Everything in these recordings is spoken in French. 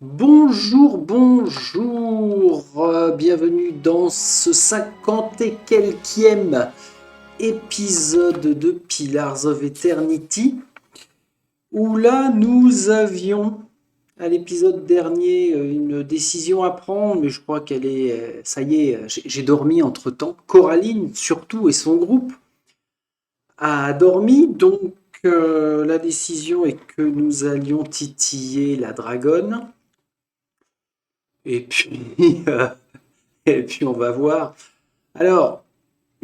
Bonjour, bonjour, bienvenue dans ce 50 et quelquième épisode de Pillars of Eternity, où là nous avions à l'épisode dernier une décision à prendre, mais je crois qu'elle est, ça y est, j'ai dormi entre-temps. Coraline surtout et son groupe a dormi, donc la décision est que nous allions titiller la dragonne. Et puis, et puis on va voir. Alors,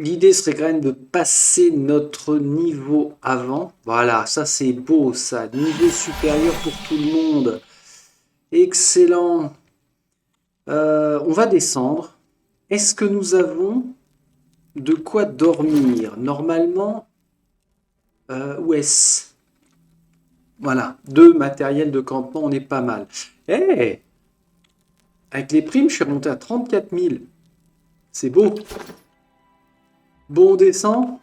l'idée serait quand même de passer notre niveau avant. Voilà, ça c'est beau, ça. Niveau supérieur pour tout le monde. Excellent. On va descendre. Est-ce que nous avons de quoi dormir? Normalement, où est-ce? Voilà, deux matériels de campement, on est pas mal. Eh, avec les primes, je suis remonté à 34 000. C'est beau. Bon, on descend.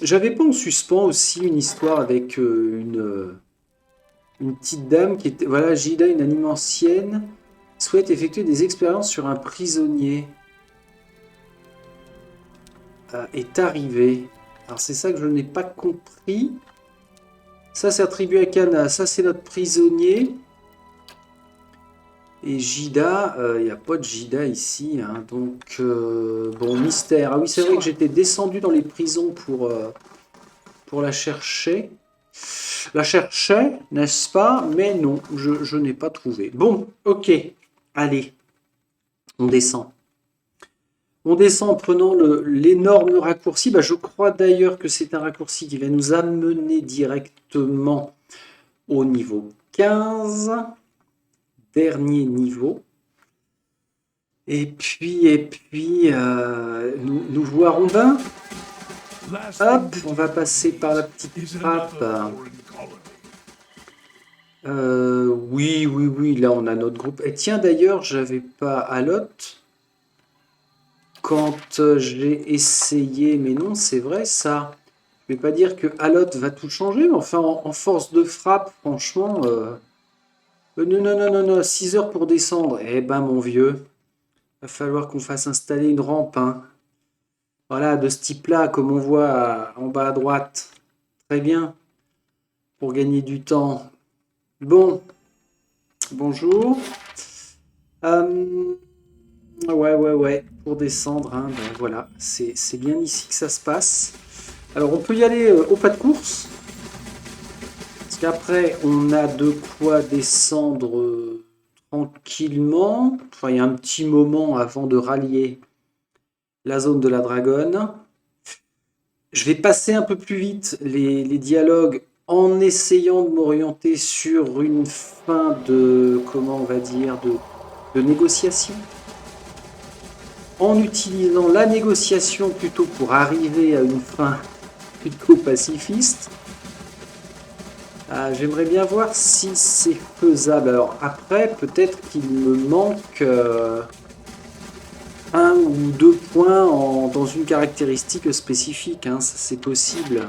J'avais pas en suspens aussi une histoire avec une petite dame qui était... Voilà, Gilda, une anime ancienne, souhaite effectuer des expériences sur un prisonnier. Est arrivé. Alors c'est ça que je n'ai pas compris. Ça c'est attribué à Kana, ça c'est notre prisonnier. Et Gilda, il n'y a pas de Gilda ici, hein, donc bon, mystère. Ah oui, c'est vrai que j'étais descendu dans les prisons pour la chercher. La cherchais, n'est-ce pas? Mais non, je n'ai pas trouvé. Bon, ok. Allez, on descend. On descend en prenant l'énorme raccourci. Bah, je crois d'ailleurs que c'est un raccourci qui va nous amener directement au niveau 15. Dernier niveau. Et puis, nous voir Rondin. Hop, on va passer par la petite trappe. Oui, oui, oui, là on a notre groupe. Et tiens, d'ailleurs, j'avais pas Alot quand j'ai essayé, mais non, c'est vrai ça. Je vais pas dire que Alot va tout changer, mais enfin, en force de frappe, franchement. Non, non, non, non, non, 6 heures pour descendre. Eh ben, mon vieux, va falloir qu'on fasse installer une rampe, hein. Voilà, de ce type-là, comme on voit en bas à droite. Très bien, pour gagner du temps. Bon, bonjour. Euh, Ouais, ouais, ouais, pour descendre, hein, ben voilà, c'est bien ici que ça se passe. Alors on peut y aller au pas de course, parce qu'après on a de quoi descendre tranquillement. Enfin, il y a un petit moment avant de rallier la zone de la dragonne. Je vais passer un peu plus vite les dialogues en essayant de m'orienter sur une fin de, comment on va dire, de négociation. En utilisant la négociation plutôt pour arriver à une fin plutôt pacifiste. J'aimerais bien voir si c'est faisable. Alors après, peut-être qu'il me manque un ou deux points dans une caractéristique spécifique, hein, ça c'est possible.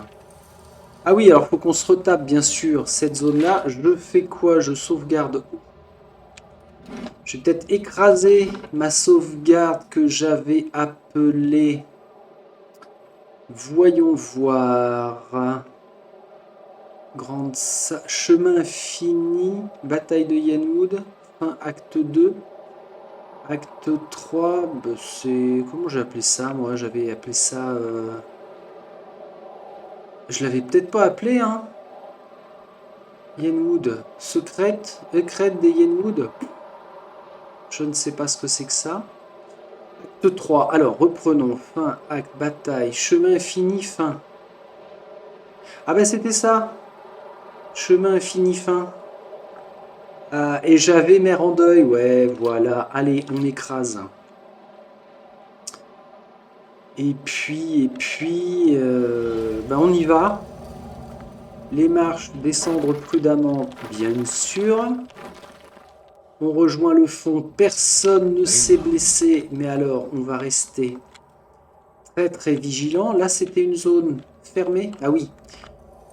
Ah oui, alors faut qu'on se retape bien sûr cette zone-là. Je fais quoi? Je sauvegarde. Je vais peut-être écraser ma sauvegarde que j'avais appelée. Voyons voir. Chemin infini, bataille de Yenwood, fin acte 2. Acte 3, bah, c'est... Comment j'ai appelé ça, moi? J'avais appelé ça... Je l'avais peut-être pas appelé, hein? Yenwood. Secrète des Yenwood. Je ne sais pas ce que c'est que ça. Acte 3. Alors, reprenons. Fin, acte, bataille, chemin infini, fin. Ah ben c'était ça. Chemin infini, fin. Et j'avais Mère en deuil, ouais, voilà. Allez, on écrase. Ben on y va. Les marches, descendre prudemment, bien sûr. On rejoint le fond, personne ne s'est blessé, mais alors on va rester très très vigilant. Là, c'était une zone fermée. Ah oui,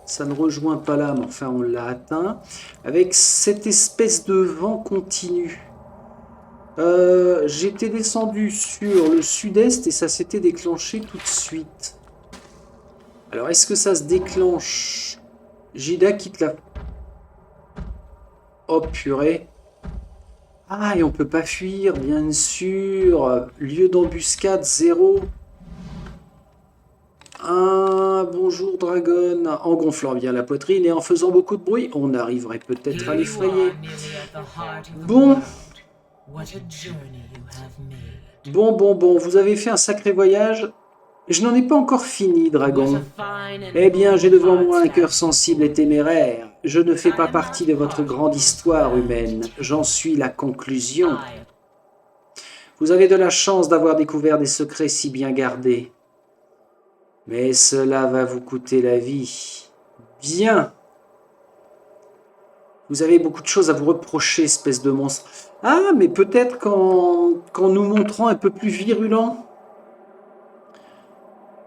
Ça ne rejoint pas là, mais enfin on l'a atteint. Avec cette espèce de vent continu. J'étais descendu sur le sud-est et ça s'était déclenché tout de suite. Alors est-ce que ça se déclenche? Jida quitte la... Oh purée. Ah, et on peut pas fuir, bien sûr. Lieu d'embuscade 0. Bonjour Dragon. En gonflant bien la poitrine et en faisant beaucoup de bruit, on arriverait peut-être à l'effrayer. Bon. Bon, vous avez fait un sacré voyage. Je n'en ai pas encore fini, Dragon. Eh bien, j'ai devant moi un cœur sensible et téméraire. Je ne fais pas partie de votre grande histoire humaine. J'en suis la conclusion. Vous avez de la chance d'avoir découvert des secrets si bien gardés. Mais cela va vous coûter la vie. Bien. Vous avez beaucoup de choses à vous reprocher, espèce de monstre. Ah, mais peut-être qu'en nous montrant un peu plus virulent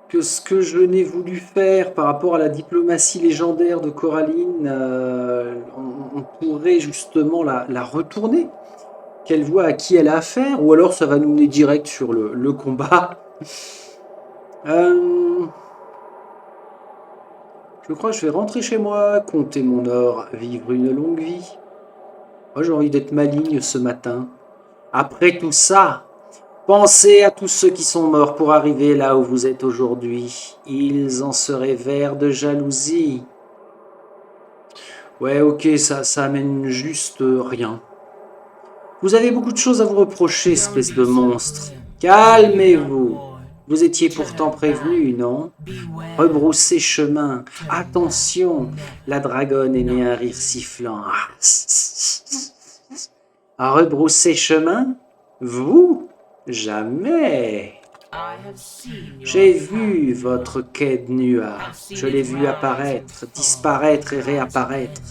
que ce que je n'ai voulu faire par rapport à la diplomatie légendaire de Coraline, on pourrait justement la retourner. Qu'elle voit à qui elle a affaire, ou alors ça va nous mener direct sur le combat. Je crois que je vais rentrer chez moi, compter mon or, vivre une longue vie. Moi j'ai envie d'être maligne ce matin. Après tout ça, pensez à tous ceux qui sont morts pour arriver là où vous êtes aujourd'hui. Ils en seraient verts de jalousie. Ouais, ok, ça amène juste rien. Vous avez beaucoup de choses à vous reprocher, espèce de monstre. Calmez-vous. Vous étiez pourtant prévenu, non? Rebroussez chemin. Attention, la dragonne émet un rire sifflant. À rebrousser chemin? Vous? Jamais. J'ai vu votre quai de Nua. Je l'ai vu apparaître, disparaître et réapparaître.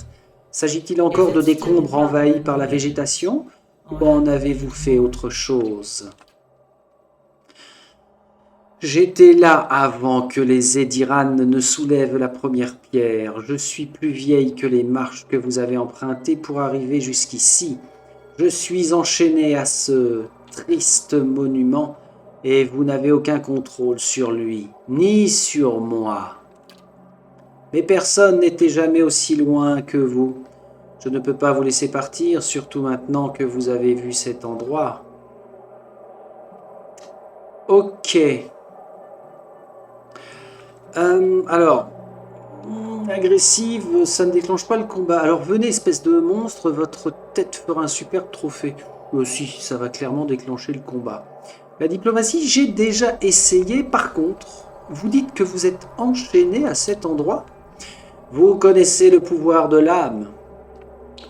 S'agit-il encore de décombres envahis par la végétation? Ou en avez-vous fait autre chose? J'étais là avant que les Ediran ne soulèvent la première pierre. Je suis plus vieille que les marches que vous avez empruntées pour arriver jusqu'ici. Je suis enchaîné à ce triste monument et vous n'avez aucun contrôle sur lui, ni sur moi. Mais personne n'était jamais aussi loin que vous. Je ne peux pas vous laisser partir, surtout maintenant que vous avez vu cet endroit. Ok. Alors, agressive, ça ne déclenche pas le combat. Alors venez, espèce de monstre, votre tête fera un superbe trophée. Si, ça va clairement déclencher le combat. La diplomatie, j'ai déjà essayé. Par contre, vous dites que vous êtes enchaîné à cet endroit. Vous connaissez le pouvoir de l'âme.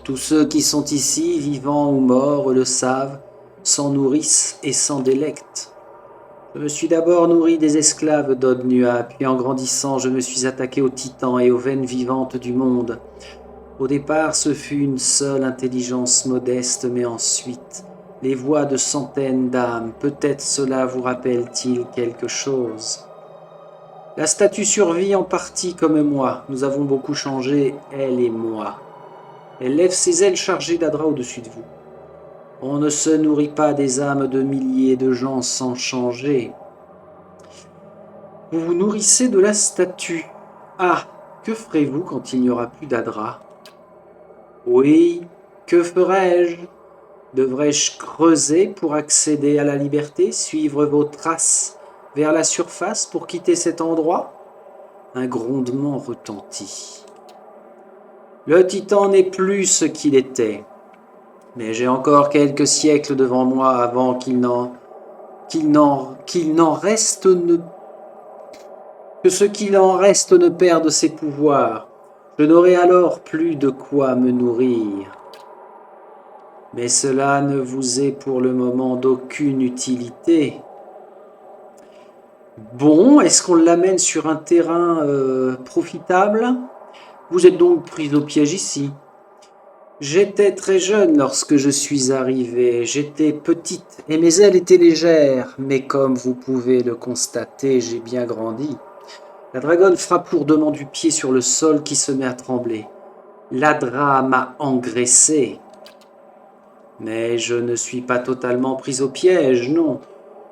Tous ceux qui sont ici, vivants ou morts, le savent, s'en nourrissent et s'en délectent. Je me suis d'abord nourri des esclaves d'Od-Nua, puis en grandissant, je me suis attaqué aux titans et aux veines vivantes du monde. Au départ, ce fut une seule intelligence modeste, mais ensuite, les voix de centaines d'âmes, peut-être cela vous rappelle-t-il quelque chose. La statue survit en partie comme moi, nous avons beaucoup changé, elle et moi. Elle lève ses ailes chargées d'Adra au-dessus de vous. On ne se nourrit pas des âmes de milliers de gens sans changer. Vous vous nourrissez de la statue. Ah, que ferez-vous quand il n'y aura plus d'Adra? Oui, que ferai-je? Devrais-je creuser pour accéder à la liberté, suivre vos traces vers la surface pour quitter cet endroit? Un grondement retentit. Le titan n'est plus ce qu'il était. Mais j'ai encore quelques siècles devant moi avant qu'il n'en reste que ce qu'il en reste ne perde ses pouvoirs. Je n'aurai alors plus de quoi me nourrir. Mais cela ne vous est pour le moment d'aucune utilité. Bon, est-ce qu'on l'amène sur un terrain profitable? Vous êtes donc pris au piège ici. J'étais très jeune lorsque je suis arrivé. J'étais petite et mes ailes étaient légères. Mais comme vous pouvez le constater, j'ai bien grandi. La dragonne frappe lourdement du pied sur le sol qui se met à trembler. L'Adra m'a engraissé. Mais je ne suis pas totalement pris au piège, non.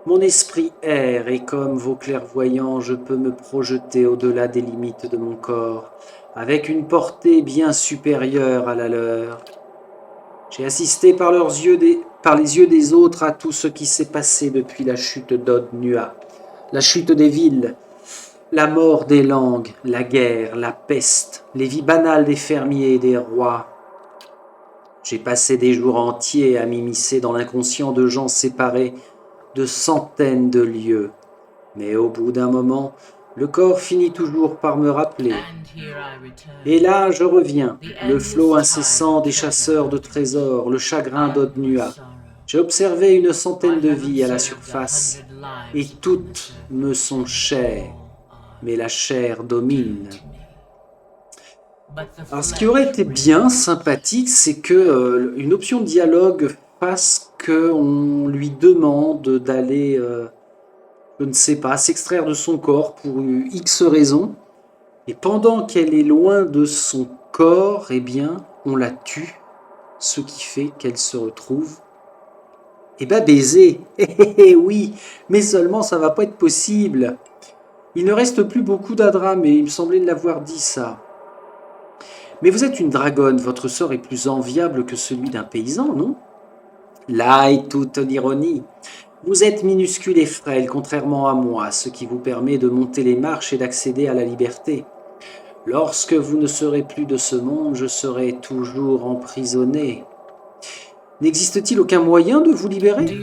Mon esprit erre et comme vos clairvoyants, je peux me projeter au-delà des limites de mon corps, avec une portée bien supérieure à la leur. J'ai assisté par les yeux des autres à tout ce qui s'est passé depuis la chute d'Od-Nua, la chute des villes, la mort des langues, la guerre, la peste, les vies banales des fermiers et des rois. J'ai passé des jours entiers à m'immiscer dans l'inconscient de gens séparés de centaines de lieues. Mais au bout d'un moment, le corps finit toujours par me rappeler. Et là, je reviens, le flot incessant des chasseurs de trésors, le chagrin d'Od-Nua. J'ai observé une centaine de vies à la surface, et toutes me sont chères, mais la chair domine. Alors, ce qui aurait été bien sympathique, c'est que une option de dialogue fasse qu'on lui demande d'aller, je ne sais pas, s'extraire de son corps pour X raisons. Et pendant qu'elle est loin de son corps, eh bien, on la tue, ce qui fait qu'elle se retrouve, eh ben, baisée. Oui, mais seulement ça va pas être possible. Il ne reste plus beaucoup d'Adra, mais il me semblait l'avoir dit ça. Mais vous êtes une dragonne, votre sort est plus enviable que celui d'un paysan, non? Là est toute l'ironie. Vous êtes minuscule et frêle, contrairement à moi, ce qui vous permet de monter les marches et d'accéder à la liberté. Lorsque vous ne serez plus de ce monde, je serai toujours emprisonné. N'existe-t-il aucun moyen de vous libérer?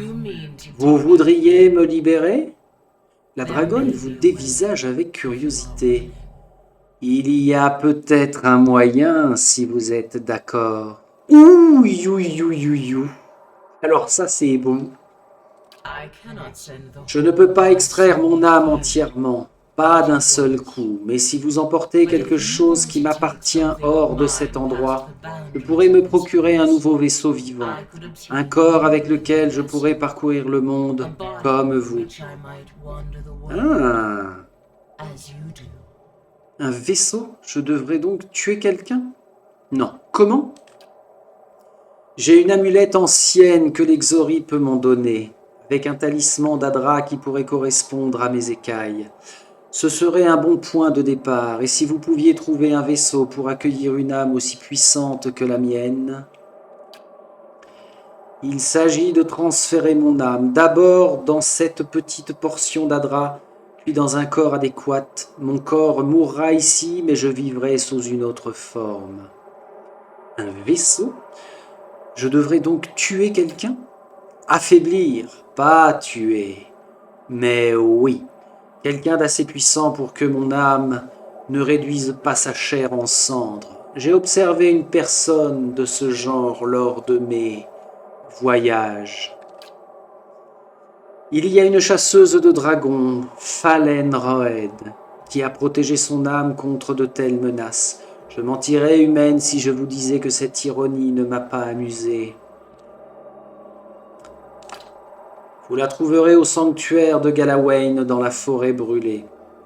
Vous voudriez me libérer? La dragonne vous dévisage avec curiosité. Il y a peut-être un moyen si vous êtes d'accord. Ouh. Alors ça c'est bon. Je ne peux pas extraire mon âme entièrement, pas d'un seul coup, mais si vous emportez quelque chose qui m'appartient hors de cet endroit, je pourrais me procurer un nouveau vaisseau vivant, un corps avec lequel je pourrais parcourir le monde comme vous. Ah, un vaisseau? Je devrais donc tuer quelqu'un? Non. Comment? J'ai une amulette ancienne que l'Exori peut m'en donner, avec un talisman d'Adra qui pourrait correspondre à mes écailles. Ce serait un bon point de départ, et si vous pouviez trouver un vaisseau pour accueillir une âme aussi puissante que la mienne... Il s'agit de transférer mon âme, d'abord dans cette petite portion d'Adra, puis dans un corps adéquat. Mon corps mourra ici, mais je vivrai sous une autre forme. Un vaisseau? Je devrais donc tuer quelqu'un? Affaiblir, pas tuer. Mais oui, quelqu'un d'assez puissant pour que mon âme ne réduise pas sa chair en cendres. J'ai observé une personne de ce genre lors de mes voyages. Il y a une chasseuse de dragons, Fallen Roed, qui a protégé son âme contre de telles menaces. Je mentirais, humaine, si je vous disais que cette ironie ne m'a pas amusé. Vous la trouverez au sanctuaire de Galawain dans la forêt brûlée,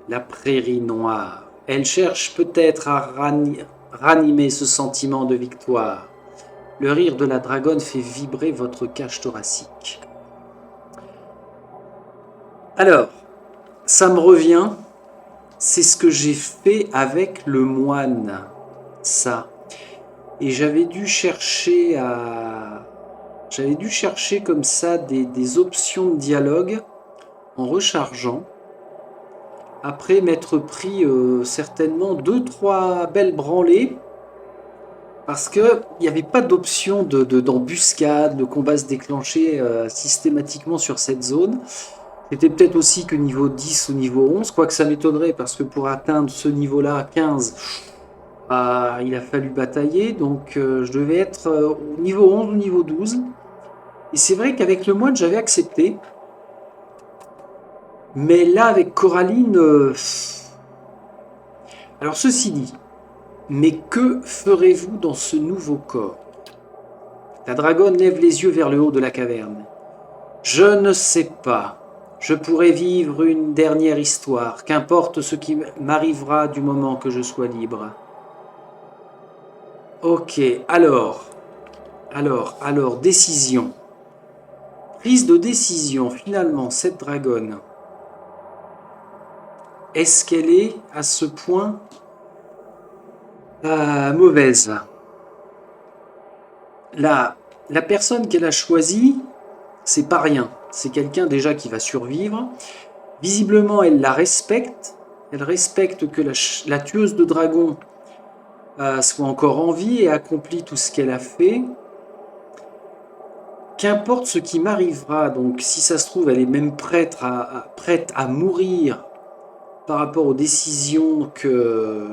la prairie noire. Elle cherche peut-être à ranimer ce sentiment de victoire. Le rire de la dragonne fait vibrer votre cage thoracique. Alors, ça me revient, c'est ce que j'ai fait avec le moine, ça. Et j'avais dû chercher comme ça des options de dialogue en rechargeant. Après m'être pris certainement 2-3 belles branlées. Parce qu'il n'y avait pas d'option d'embuscade, de combat se déclencher systématiquement sur cette zone. C'était peut-être aussi que niveau 10 ou niveau 11, quoique ça m'étonnerait, parce que pour atteindre ce niveau-là, 15, il a fallu batailler. Donc je devais être au niveau 11 ou niveau 12. Et c'est vrai qu'avec le moine, j'avais accepté. Mais là, avec Coraline... Alors ceci dit, mais que ferez-vous dans ce nouveau corps? La dragonne lève les yeux vers le haut de la caverne. Je ne sais pas. Je pourrai vivre une dernière histoire, qu'importe ce qui m'arrivera du moment que je sois libre. Ok, alors, décision. Prise de décision, finalement, cette dragonne. Est-ce qu'elle est à ce point mauvaise? La personne qu'elle a choisie, c'est pas rien. C'est quelqu'un déjà qui va survivre. Visiblement, elle la respecte. Elle respecte que la tueuse de dragons soit encore en vie et accomplit tout ce qu'elle a fait. Qu'importe ce qui m'arrivera, donc si ça se trouve, elle est même prête à mourir par rapport aux décisions que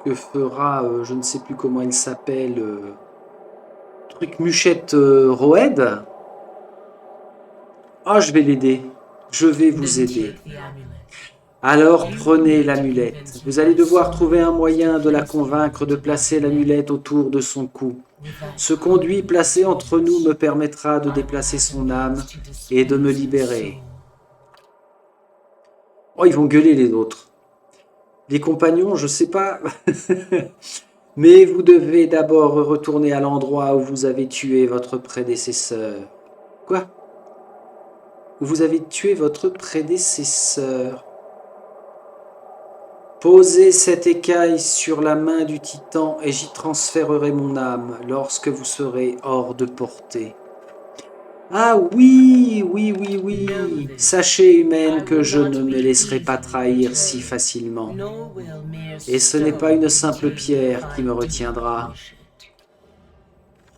fera, je ne sais plus comment elle s'appelle, truc Muchette Roed. Ah, je vais l'aider. Je vais vous aider. Alors prenez l'amulette. Vous allez devoir trouver un moyen de la convaincre de placer l'amulette autour de son cou. Ce conduit placé entre nous me permettra de déplacer son âme et de me libérer. Oh, ils vont gueuler les autres. Les compagnons, je sais pas. Mais vous devez d'abord retourner à l'endroit où vous avez tué votre prédécesseur. Quoi? Où vous avez tué votre prédécesseur. Posez cette écaille sur la main du titan et j'y transférerai mon âme lorsque vous serez hors de portée. Ah oui, oui, oui, oui. Sachez, humaine, que je ne me laisserai pas trahir si facilement. Et ce n'est pas une simple pierre qui me retiendra.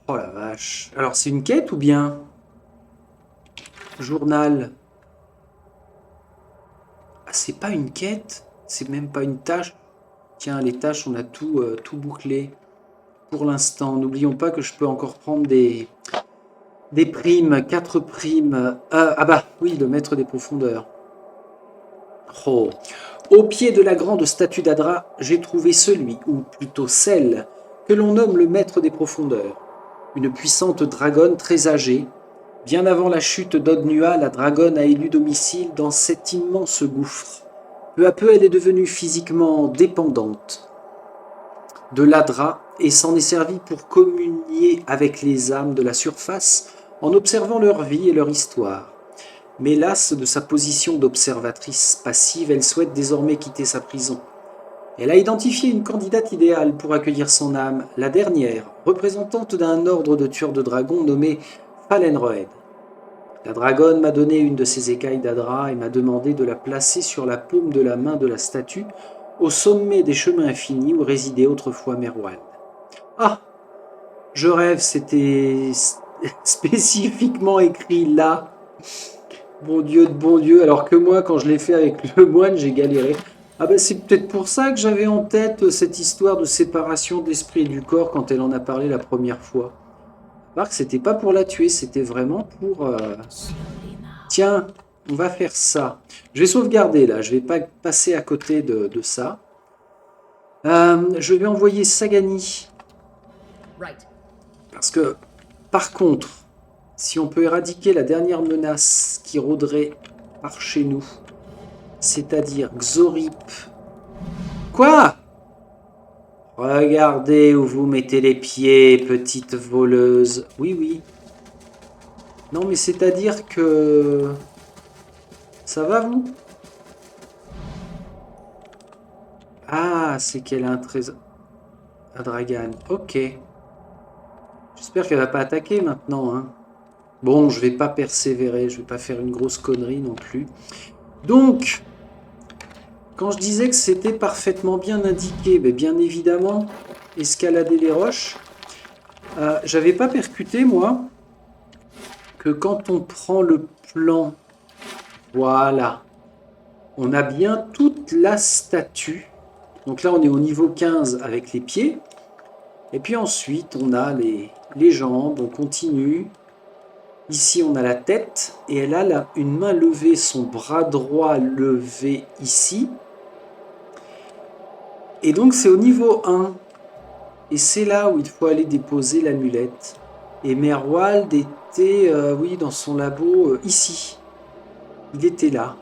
Oh la vache. Alors c'est une quête ou bien? Journal. Ah, c'est pas une quête? C'est même pas une tâche? Tiens, les tâches, on a tout bouclé. Pour l'instant, n'oublions pas que je peux encore prendre des primes, 4 primes. Ah bah oui, le maître des profondeurs. Oh. Au pied de la grande statue d'Adra, j'ai trouvé celui, ou plutôt celle, que l'on nomme le maître des profondeurs. Une puissante dragonne très âgée. Bien avant la chute d'Odnua, la dragonne a élu domicile dans cet immense gouffre. Peu à peu, elle est devenue physiquement dépendante de l'Adra et s'en est servie pour communier avec les âmes de la surface en observant leur vie et leur histoire. Mais lasse de sa position d'observatrice passive, elle souhaite désormais quitter sa prison. Elle a identifié une candidate idéale pour accueillir son âme, la dernière, représentante d'un ordre de tueurs de dragons nommé Falenroed. La dragonne m'a donné une de ses écailles d'Adra et m'a demandé de la placer sur la paume de la main de la statue, au sommet des chemins infinis où résidait autrefois Merwald. Ah, je rêve, c'était spécifiquement écrit là. Bon Dieu de bon Dieu, alors que moi, quand je l'ai fait avec le moine, j'ai galéré. Ah ben c'est peut-être pour ça que j'avais en tête cette histoire de séparation de l'esprit et du corps quand elle en a parlé la première fois. Alors que c'était pas pour la tuer, c'était vraiment pour... Tiens, on va faire ça. Je vais sauvegarder là, je vais pas passer à côté de ça. Je vais envoyer Sagani. Parce que, par contre, si on peut éradiquer la dernière menace qui rôderait par chez nous, c'est-à-dire Xorip. Quoi? Regardez où vous mettez les pieds, petite voleuse. Oui, oui. Non, mais c'est-à-dire que... Ça va, vous? Ah, c'est qu'elle a un trésor. Un dragan. Ok. J'espère qu'elle va pas attaquer maintenant, hein. Bon, je vais pas persévérer, je vais pas faire une grosse connerie non plus. Donc, quand je disais que c'était parfaitement bien indiqué, bien évidemment, escalader les roches, j'avais pas percuté, moi, que quand on prend le plan, voilà, on a bien toute la statue. Donc là, on est au niveau 15 avec les pieds. Et puis ensuite, on a les jambes, on continue. Ici, on a la tête et elle a là une main levée, son bras droit levé ici. Et donc, c'est au niveau 1. Et c'est là où il faut aller déposer l'amulette. Et Merwald était, oui, dans son labo ici. Il était là.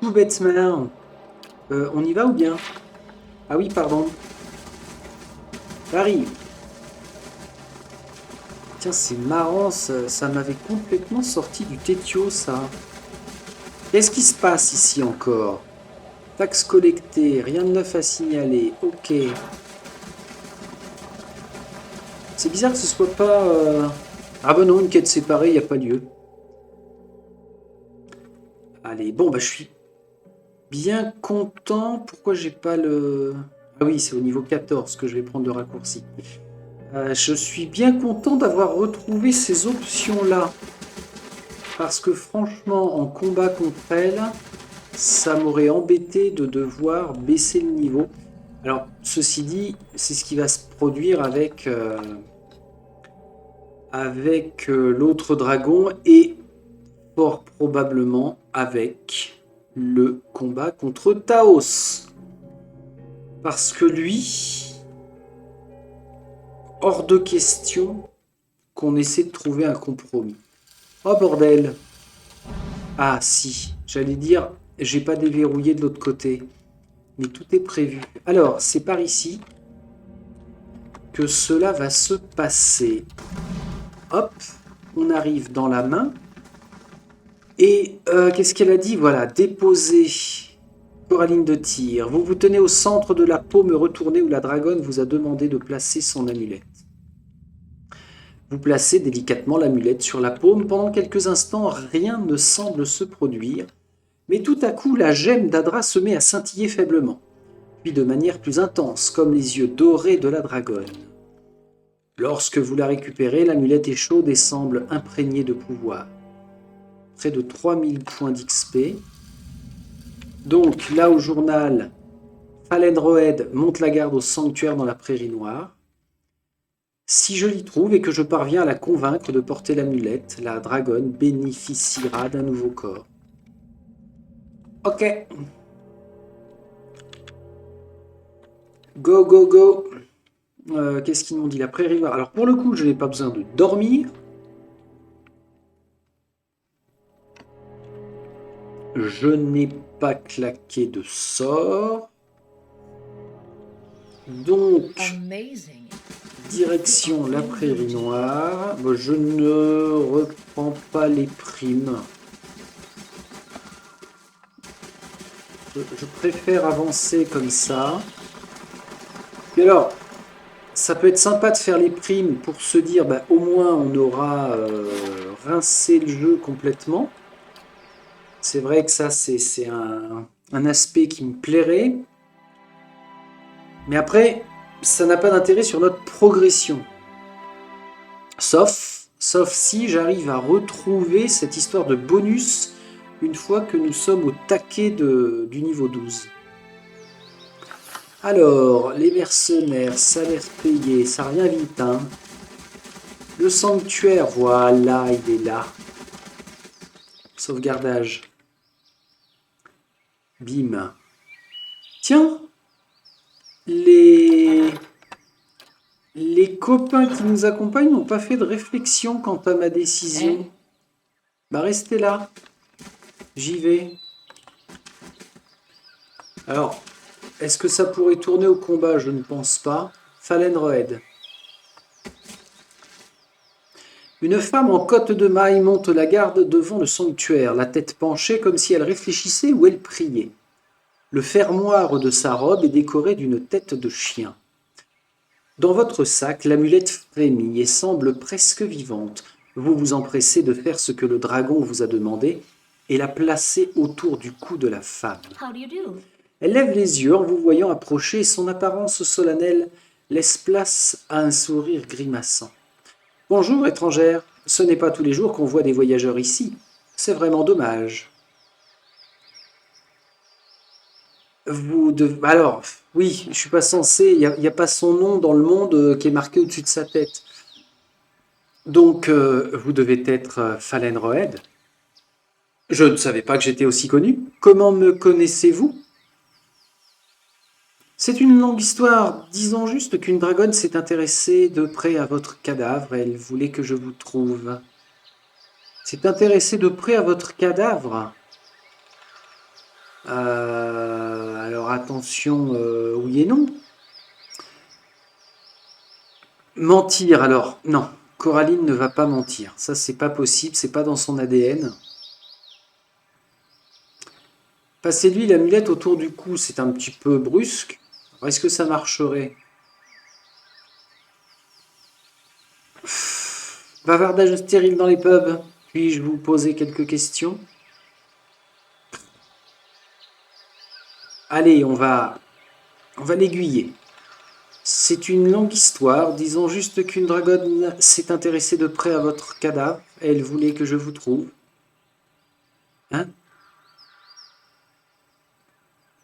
Tout bêtement. On y va ou bien? Ah oui, pardon. J'arrive. Tiens, c'est marrant, ça m'avait complètement sorti du tétio, ça. Qu'est-ce qui se passe ici encore? Taxes collectées, rien de neuf à signaler. Ok. C'est bizarre que ce soit pas... Ah bah non, une quête séparée, il n'y a pas lieu. Allez, bon, bah je suis bien content. Pourquoi j'ai pas le... Ah oui, c'est au niveau 14 que je vais prendre le raccourci. Je suis bien content d'avoir retrouvé ces options-là. Parce que franchement, en combat contre elle, ça m'aurait embêté de devoir baisser le niveau. Alors, ceci dit, c'est ce qui va se produire avec l'autre dragon et fort probablement avec le combat contre Taos. Parce que lui, hors de question qu'on essaie de trouver un compromis. Oh bordel! Ah si, j'allais dire, j'ai pas déverrouillé de l'autre côté. Mais tout est prévu. Alors, c'est par ici que cela va se passer. Hop, on arrive dans la main. Et qu'est-ce qu'elle a dit? Voilà, déposer Coraline de tir. Vous vous tenez au centre de la paume retournée où la dragonne vous a demandé de placer son amulette. Vous placez délicatement l'amulette sur la paume. Pendant quelques instants, rien ne semble se produire. Mais tout à coup, la gemme d'Adra se met à scintiller faiblement, puis de manière plus intense, comme les yeux dorés de la dragonne. Lorsque vous la récupérez, l'amulette est chaude et semble imprégnée de pouvoir. Près de 3000 points d'XP. Donc, là au journal, Falenroed monte la garde au sanctuaire dans la prairie noire. Si je l'y trouve et que je parviens à la convaincre de porter l'amulette, la dragonne bénéficiera d'un nouveau corps. Ok. Go, go, go. Qu'est-ce qu'ils m'ont dit? La prairie noire. Alors pour le coup, je n'ai pas besoin de dormir. Je n'ai pas claqué de sort. Donc, direction la prairie noire. Bon, je ne reprends pas les primes. Je préfère avancer comme ça. Et alors, ça peut être sympa de faire les primes pour se dire, bah, au moins on aura rincé le jeu complètement. C'est vrai que ça, c'est un aspect qui me plairait. Mais après, ça n'a pas d'intérêt sur notre progression. Sauf si j'arrive à retrouver cette histoire de bonus une fois que nous sommes au taquet du niveau 12. Alors, les mercenaires, salaire payé, ça revient vite, hein. Le sanctuaire, voilà, il est là. Sauvegardage. Bim. Tiens, les copains qui nous accompagnent n'ont pas fait de réflexion quant à ma décision. Bah restez là. J'y vais. Alors, est-ce que ça pourrait tourner au combat? Je ne pense pas. Falenroed. Une femme en cotte de maille monte la garde devant le sanctuaire, la tête penchée comme si elle réfléchissait ou elle priait. Le fermoir de sa robe est décoré d'une tête de chien. Dans votre sac, l'amulette frémit et semble presque vivante. Vous vous empressez de faire ce que le dragon vous a demandé et la placer autour du cou de la femme. Elle lève les yeux en vous voyant approcher et son apparence solennelle laisse place à un sourire grimaçant. « Bonjour, étrangère. Ce n'est pas tous les jours qu'on voit des voyageurs ici. C'est vraiment dommage. » Alors, oui, je suis pas censé... Il n'y a pas son nom dans le monde qui est marqué au-dessus de sa tête. Donc, vous devez être Falenroed. Je ne savais pas que j'étais aussi connu. Comment me connaissez-vous? C'est une longue histoire. Disons juste qu'une dragonne s'est intéressée de près à votre cadavre. Elle voulait que je vous trouve. s'est intéressé de près à votre cadavre. Alors attention, oui et non. Mentir alors, non. Coraline ne va pas mentir. Ça, c'est pas possible, c'est pas dans son ADN. Passez-lui l'amulette autour du cou, c'est un petit peu brusque. Est-ce que ça marcherait? Bavardage stérile dans les pubs. Puis-je vous poser quelques questions? Allez, on va l'aiguiller. C'est une longue histoire. Disons juste qu'une dragonne s'est intéressée de près à votre cadavre. Elle voulait que je vous trouve. Hein?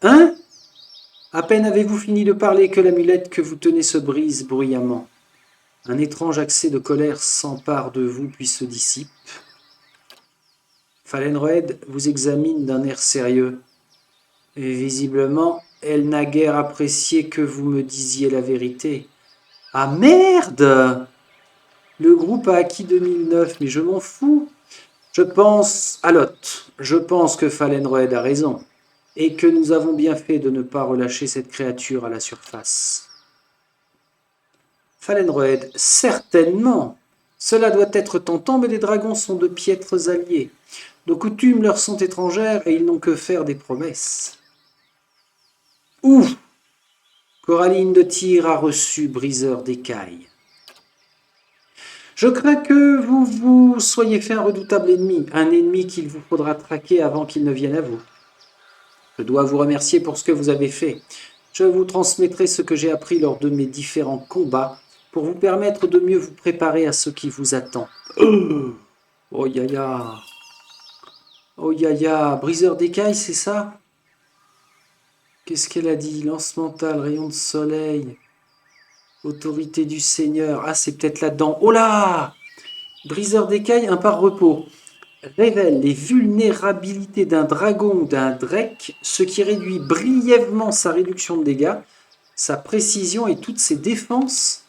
Hein? À peine avez-vous fini de parler que l'amulette que vous tenez se brise bruyamment. Un étrange accès de colère s'empare de vous puis se dissipe. Fallenroed vous examine d'un air sérieux. Et visiblement, elle n'a guère apprécié que vous me disiez la vérité. Ah merde! Le groupe a acquis 2009, mais je m'en fous. Je pense, Alot, je pense que Fallenroed a raison, et que nous avons bien fait de ne pas relâcher cette créature à la surface. Fallenroed, certainement. Cela doit être tentant, mais les dragons sont de piètres alliés. Nos coutumes leur sont étrangères et ils n'ont que faire des promesses. Ouf! Coraline de Tyr a reçu Briseur d'écailles. Je crains que vous vous soyez fait un redoutable ennemi, un ennemi qu'il vous faudra traquer avant qu'il ne vienne à vous. Je dois vous remercier pour ce que vous avez fait. Je vous transmettrai ce que j'ai appris lors de mes différents combats pour vous permettre de mieux vous préparer à ce qui vous attend. Oh ya ya. Oh ya ya. Briseur d'écailles, c'est ça? Qu'est-ce qu'elle a dit? Lance mental, rayon de soleil, autorité du Seigneur. Ah, c'est peut-être là-dedans. Oh là! Briseur d'écailles, un par repos. Révèle les vulnérabilités d'un dragon ou d'un drake, ce qui réduit brièvement sa réduction de dégâts, sa précision et toutes ses défenses.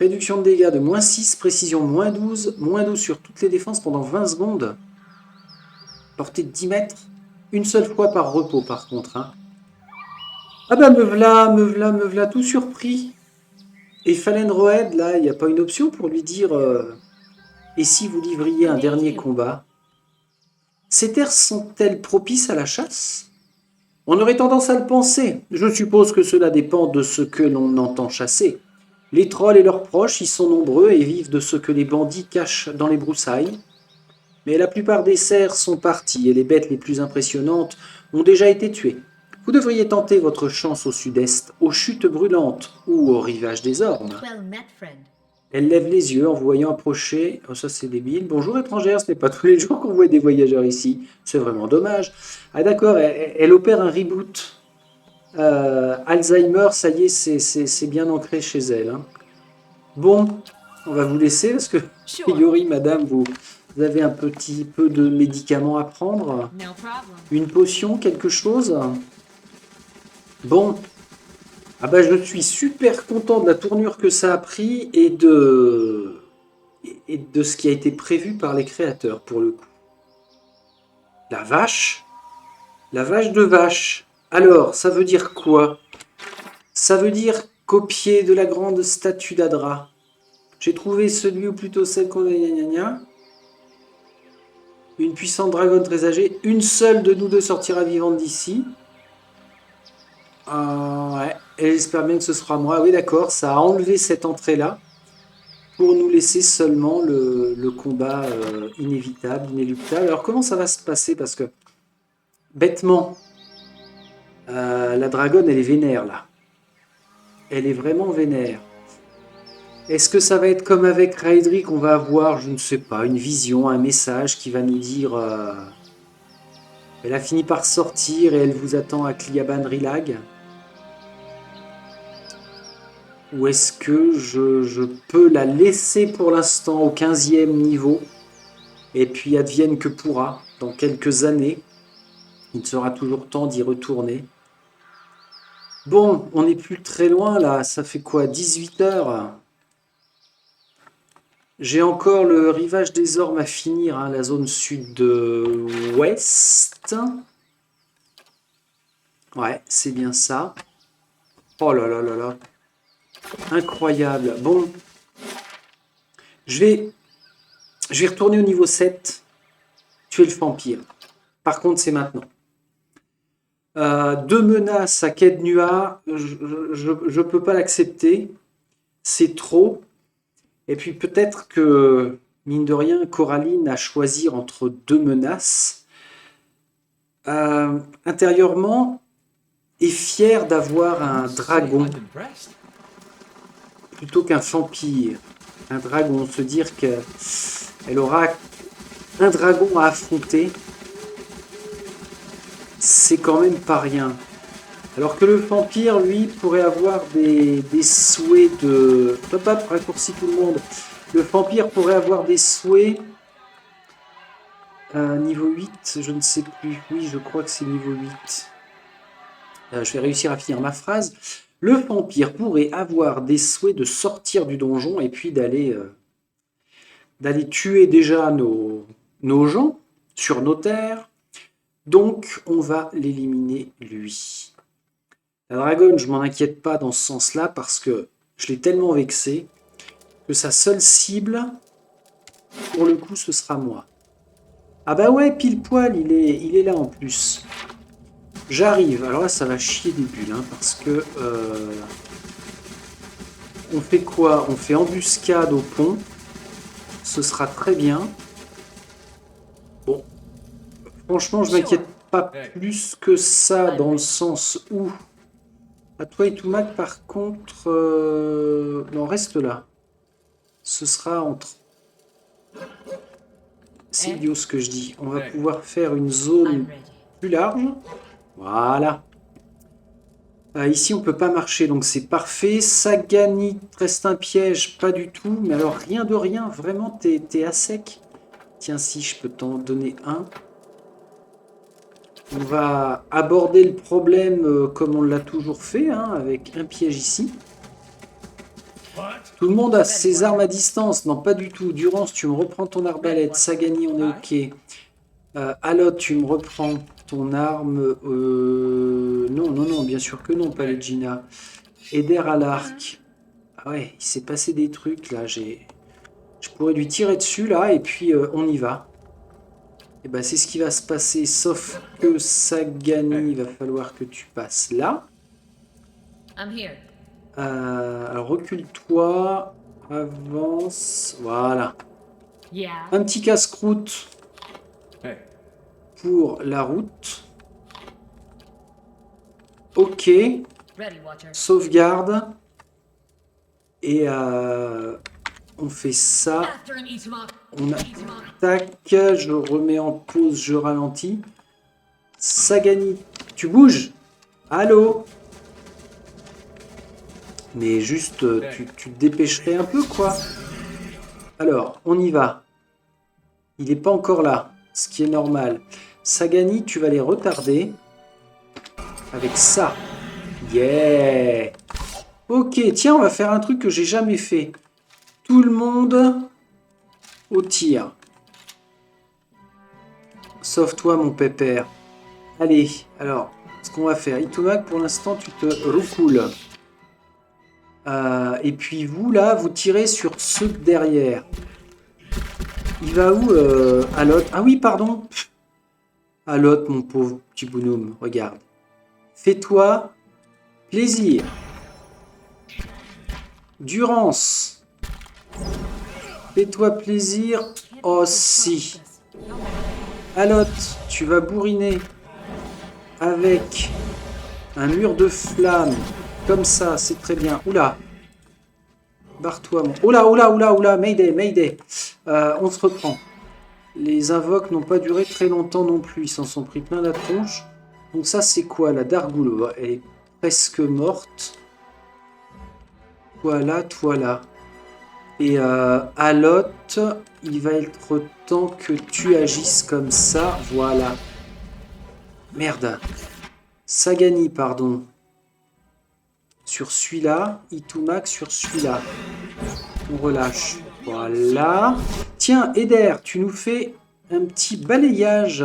Réduction de dégâts de -6, précision -12 sur toutes les défenses pendant 20 secondes. Portée de 10 mètres, une seule fois par repos par contre. Hein. Ah bah me v'là tout surpris. Et Fallenroed, là, il n'y a pas une option pour lui dire et si vous livriez un dernier combat? Ces terres sont-elles propices à la chasse? On aurait tendance à le penser. Je suppose que cela dépend de ce que l'on entend chasser. Les trolls et leurs proches y sont nombreux et vivent de ce que les bandits cachent dans les broussailles. Mais la plupart des cerfs sont partis et les bêtes les plus impressionnantes ont déjà été tuées. Vous devriez tenter votre chance au sud-est, aux chutes brûlantes ou au rivage des ormes. Elle lève les yeux en vous voyant approcher. Oh, ça c'est débile. Bonjour étrangère, ce n'est pas tous les jours qu'on voit des voyageurs ici. C'est vraiment dommage. Ah d'accord, elle opère un reboot. Alzheimer, ça y est, c'est bien ancré chez elle. Hein. Bon, on va vous laisser parce que, a priori, madame, vous avez un petit peu de médicaments à prendre. Une potion, quelque chose. Bon. Ah bah je suis super content de la tournure que ça a pris et de ce qui a été prévu par les créateurs pour le coup. La vache de vache. Alors, ça veut dire quoi? Ça veut dire copier de la grande statue d'Adra. J'ai trouvé celui ou plutôt celle qu'on a. Une puissante dragonne très âgée. Une seule de nous deux sortira vivante d'ici. Ouais. Et j'espère bien que ce sera moi. Oui, d'accord. Ça a enlevé cette entrée-là pour nous laisser seulement le combat inévitable, inéluctable. Alors, comment ça va se passer? Parce que, bêtement, la dragonne, elle est vénère, là. Elle est vraiment vénère. Est-ce que ça va être comme avec Raedric, on va avoir, je ne sais pas, une vision, un message qui va nous dire elle a fini par sortir et elle vous attend à Cliaban Rilag? Ou est-ce que je peux la laisser pour l'instant au 15e niveau et puis advienne que pourra, dans quelques années, il sera toujours temps d'y retourner. Bon, on n'est plus très loin là, ça fait quoi, 18 heures? J'ai encore le rivage des ormes à finir, hein, la zone sud-ouest. Ouais, c'est bien ça. Oh là là là là. Incroyable. Bon, je vais retourner au niveau 7. Tuer le vampire. Par contre, c'est maintenant. 2 menaces à Kednua, je peux pas l'accepter. C'est trop. Et puis peut-être que, mine de rien, Coraline a choisi entre 2 menaces. Intérieurement, est fière d'avoir un dragon plutôt qu'un vampire. Un dragon, se dire qu'elle aura un dragon à affronter, c'est quand même pas rien. Alors que le vampire, lui, pourrait avoir des souhaits de... Hop, hop, raccourci tout le monde. Le vampire pourrait avoir des souhaits... niveau 8, je ne sais plus. Oui, je crois que c'est niveau 8. Je vais réussir à finir ma phrase. Le vampire pourrait avoir des souhaits de sortir du donjon et puis d'aller tuer déjà nos gens sur nos terres. Donc, on va l'éliminer, lui. La dragonne, je m'en inquiète pas dans ce sens-là parce que je l'ai tellement vexé que sa seule cible, pour le coup, ce sera moi. Ah bah ouais, pile poil, il est là en plus. J'arrive. Alors là, ça va chier des bulles, hein, parce que... on fait quoi? On fait embuscade au pont. Ce sera très bien. Bon. Franchement, je m'inquiète pas plus que ça, dans le sens où... À toi et Toumac, par contre... Non, reste là. Ce sera entre... C'est idiot ce que je dis. On va pouvoir faire une zone plus large. Voilà. Ici, on peut pas marcher, donc c'est parfait. Saganit reste un piège, pas du tout. Mais alors, rien de rien, vraiment, t'es à sec. Tiens, si, je peux t'en donner un. On va aborder le problème comme on l'a toujours fait, hein, avec un piège ici. Tout le monde a ses armes à distance. Non, pas du tout. Durance, tu me reprends ton arbalète. Sagani, on est ok. Alot, tu me reprends ton arme. Non, non, non, bien sûr que non, Palegina. Eder à l'arc. Ah ouais, il s'est passé des trucs là. Je pourrais lui tirer dessus là et puis on y va. Et ben c'est ce qui va se passer, sauf que Sagani, il va falloir que tu passes là. Alors recule-toi, avance, voilà. Un petit casse-croûte pour la route. Ok. Sauvegarde. Et on fait ça. On attaque. Je remets en pause, je ralentis. Sagani, tu bouges? Allô? Mais juste, tu te dépêcherais un peu, quoi. Alors, on y va. Il n'est pas encore là, ce qui est normal. Sagani, tu vas les retarder. Avec ça. Yeah! Ok, tiens, on va faire un truc que j'ai jamais fait. Tout le monde au tir. Sauf toi, mon pépère. Allez, alors, ce qu'on va faire. Itumak, pour l'instant, tu te recoules. Et puis vous, là, vous tirez sur ceux derrière. Il va où, Alot? Ah oui, pardon. Alot, mon pauvre petit bonhomme, regarde. Fais-toi plaisir. Durance. Fais-toi plaisir aussi. Alot, tu vas bourriner avec un mur de flammes. Comme ça, c'est très bien. Oula. Barre-toi, mon... Oula, oula, oula, oula. Mayday, mayday. On se reprend. Les invoques n'ont pas duré très longtemps non plus. Ils s'en sont pris plein la tronche. Donc ça, c'est quoi, la Dargoule? Elle est presque morte. Voilà, toi là. Et Alot, il va être temps que tu agisses comme ça. Voilà. Merde. Sagani, pardon. Sur celui-là. Itumak sur celui-là. On relâche. Voilà. Tiens, Eder, tu nous fais un petit balayage.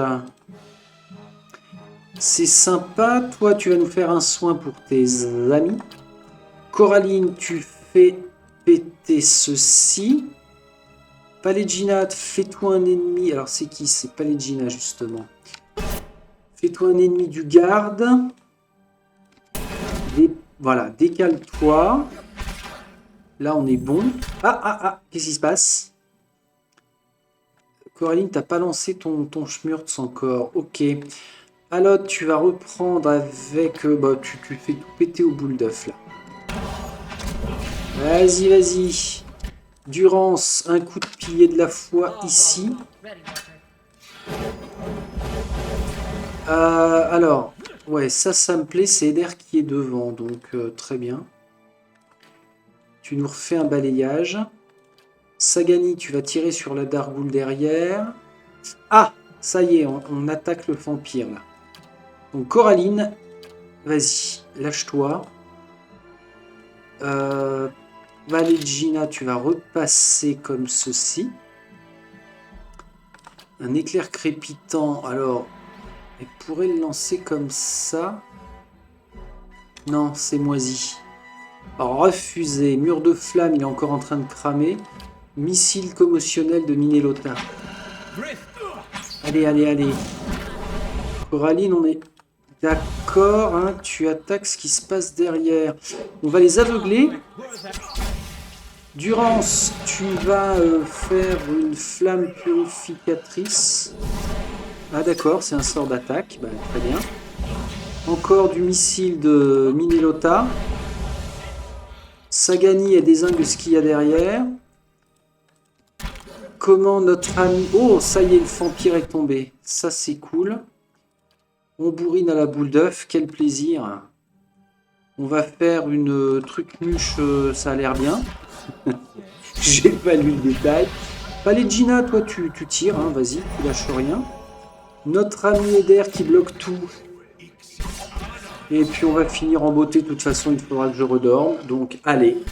C'est sympa. Toi, tu vas nous faire un soin pour tes amis. Coraline, tu fais péter ceci. Palegina, fais-toi un ennemi. Alors, c'est qui? C'est Palegina, justement. Fais-toi un ennemi du garde. Voilà, décale-toi. Là, on est bon. Qu'est-ce qui se passe? Coraline, t'as pas lancé ton schmurtz encore. Ok. Alors, tu vas reprendre avec... tu fais tout péter au boule d'œuf, là. Vas-y, vas-y. Durance, un coup de pilier de la foi ici. Alors, ouais, ça me plaît. C'est Eder qui est devant, donc très bien. Tu nous refais un balayage. Sagani, tu vas tirer sur la Dargoule derrière. Ah, ça y est, on attaque le vampire, là. Donc, Coraline, vas-y, lâche-toi. Valegina, tu vas repasser comme ceci. Un éclair crépitant, alors, elle pourrait le lancer comme ça. Non, c'est moisi. Alors, refusé. Mur de flamme, il est encore en train de cramer. Missile commotionnel de Minelota. Allez, allez, allez. Coraline, on est d'accord. Hein, tu attaques ce qui se passe derrière. On va les aveugler. Durance, tu vas faire une flamme purificatrice. Ah d'accord, c'est un sort d'attaque. Bah, très bien. Encore du missile de Minelota. Sagani, elle dézingue ce qu'il y a derrière. Comment notre ami... Oh, ça y est, le vampire est tombé. Ça, c'est cool. On bourrine à la boule d'œuf. Quel plaisir. On va faire une truc-muche. Ça a l'air bien. J'ai pas lu le détail. Palegina, toi, tu tires. Hein, vas-y, tu lâches rien. Notre ami Eder qui bloque tout. Et puis, on va finir en beauté. De toute façon, il faudra que je redorme. Donc, allez.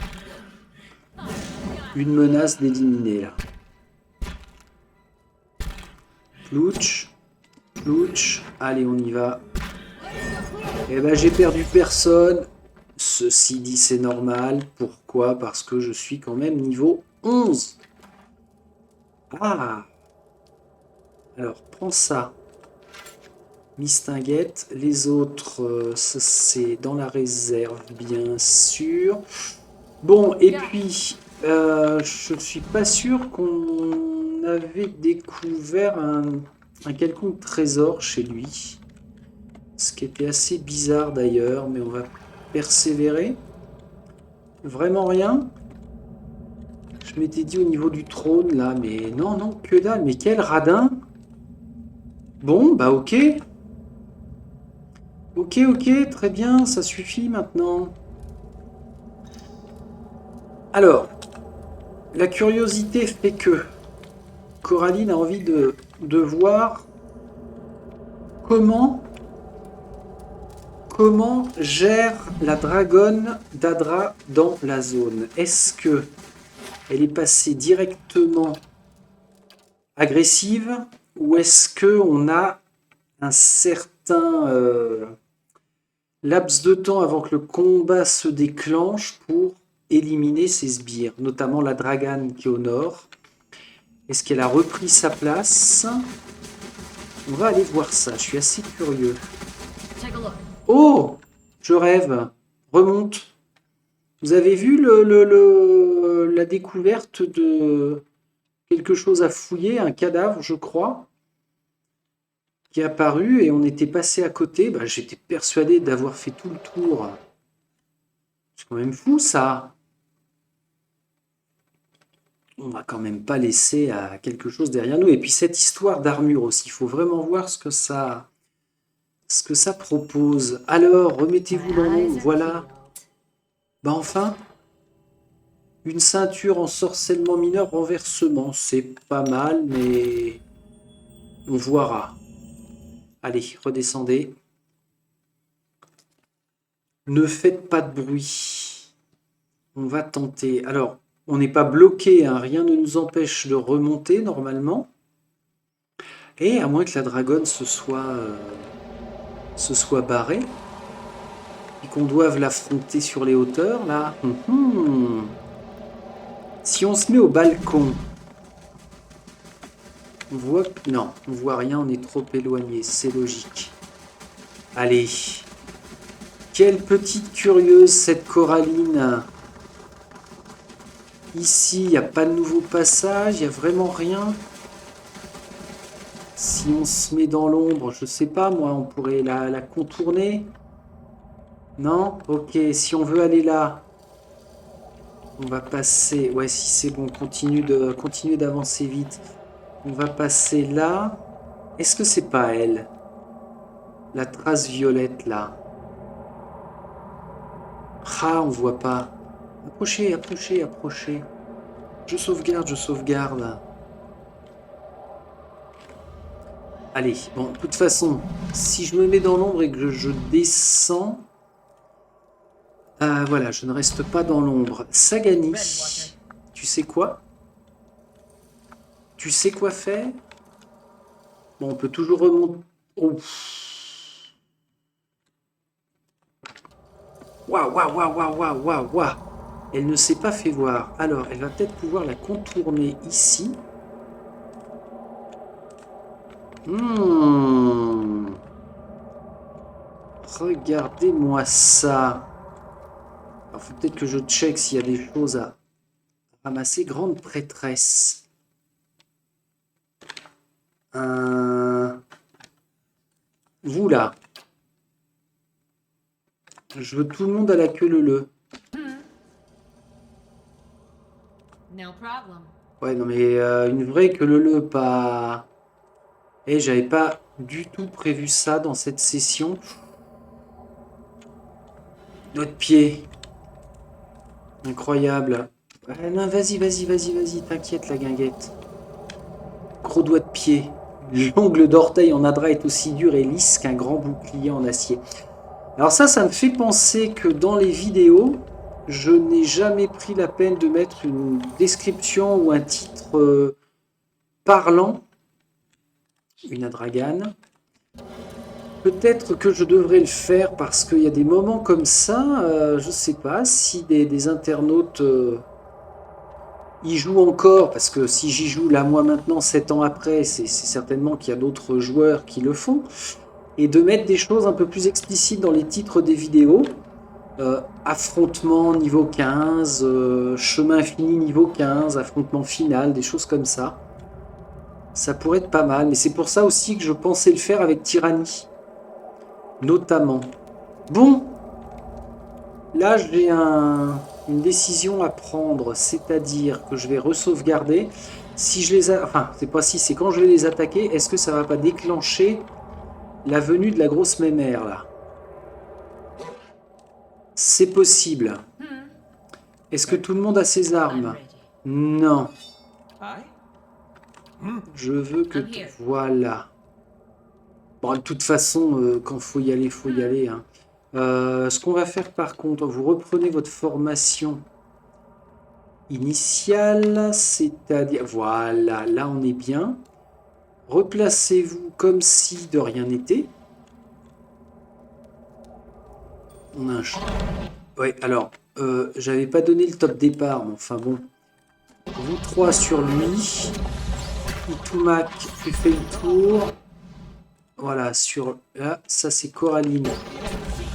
Une menace d'éliminer, là. Plouch. Plouch. Allez, on y va. Eh ben, j'ai perdu personne. Ceci dit, c'est normal. Pourquoi? Parce que je suis quand même niveau 11. Ah! Alors, prends ça. Mistinguette. Les autres, c'est dans la réserve, bien sûr. Bon, et puis, je suis pas sûr qu'on avait découvert un quelconque trésor chez lui. Ce qui était assez bizarre d'ailleurs, mais on va persévérer. Vraiment rien? Je m'étais dit au niveau du trône là, mais non, non, que dalle, mais quel radin! Bon, bah ok. Ok, ok, très bien, ça suffit maintenant. Alors, la curiosité fait que Coraline a envie de voir comment gère la dragonne d'Adra dans la zone. Est-ce que elle est passée directement agressive ou est-ce que on a un certain laps de temps avant que le combat se déclenche pour éliminer ses sbires, notamment la dragane qui est au nord. Est-ce qu'elle a repris sa place? On va aller voir ça, je suis assez curieux. Oh! Je rêve. Remonte. Vous avez vu la découverte de quelque chose à fouiller, un cadavre, je crois, qui est apparu et on était passé à côté. Bah, j'étais persuadé d'avoir fait tout le tour. C'est quand même fou, ça. On va quand même pas laisser quelque chose derrière nous. Et puis cette histoire d'armure aussi, il faut vraiment voir ce que ça propose. Alors, remettez-vous dans l'ombre, voilà. Bah enfin, une ceinture ensorcellement mineur renversement, c'est pas mal, mais on verra. Allez, redescendez. Ne faites pas de bruit. On va tenter. Alors, On n'est pas bloqué, hein, rien ne nous empêche de remonter normalement. Et à moins que la dragonne se soit barrée. Et qu'on doive l'affronter sur les hauteurs, là. Si on se met au balcon, on voit... Non, on voit rien, on est trop éloigné, c'est logique. Allez. Quelle petite curieuse, cette Coraline. Ici, il n'y a pas de nouveau passage, il n'y a vraiment rien. Si on se met dans l'ombre, je sais pas, moi, on pourrait la contourner. Non? Ok, si on veut aller là, on va passer... Ouais, si c'est bon, continue d'avancer vite. On va passer là. Est-ce que c'est pas elle? La trace violette, là. Ah, on voit pas. Approchez, approchez, approchez. Je sauvegarde, je sauvegarde. Allez, bon, de toute façon, si je me mets dans l'ombre et que je descends... voilà, je ne reste pas dans l'ombre. Sagani, tu sais quoi? Tu sais quoi faire? Bon, on peut toujours remonter... Oh. Waouh, waouh, waouh, waouh, waouh, waouh, waouh. Elle ne s'est pas fait voir. Alors, elle va peut-être pouvoir la contourner ici. Regardez-moi ça. Alors, faut peut-être que je check s'il y a des choses à ramasser. Grande prêtresse. Vous, là. Je veux tout le monde à la queue leu. Ouais, non, mais une vraie queue leu, pas... Et j'avais pas du tout prévu ça dans cette session. Notre pied. Incroyable. Non, vas-y, vas-y, vas-y, vas-y, t'inquiète la guinguette. Gros doigt de pied. L'ongle d'orteil en adra est aussi dur et lisse qu'un grand bouclier en acier. Alors ça me fait penser que dans les vidéos, je n'ai jamais pris la peine de mettre une description ou un titre parlant. Une adragane. Peut-être que je devrais le faire parce qu'il y a des moments comme ça, je sais pas, si des internautes y jouent encore, parce que si j'y joue là moi maintenant, 7 ans après, c'est certainement qu'il y a d'autres joueurs qui le font, et de mettre des choses un peu plus explicites dans les titres des vidéos, affrontement niveau 15, chemin fini niveau 15, affrontement final, des choses comme ça. Ça pourrait être pas mal, mais c'est pour ça aussi que je pensais le faire avec Tyrannie. Notamment. Bon. Là, j'ai une décision à prendre, c'est-à-dire que je vais re-sauvegarder. Si je les enfin, c'est pas si, c'est quand je vais les attaquer, est-ce que ça va pas déclencher la venue de la grosse mémère, là? C'est possible. Est-ce que tout le monde a ses armes? Non. Je veux que... Voilà. Bon, de toute façon, quand faut y aller, faut y aller. Hein. Ce qu'on va faire par contre, vous reprenez votre formation initiale, c'est-à-dire... Voilà, là on est bien. Replacez-vous comme si de rien n'était. On a un... Ouais, alors, j'avais pas donné le top départ, mais enfin bon. Vous trois sur lui. Itumak, tu fais le tour. Voilà, sur là, ça c'est Coraline.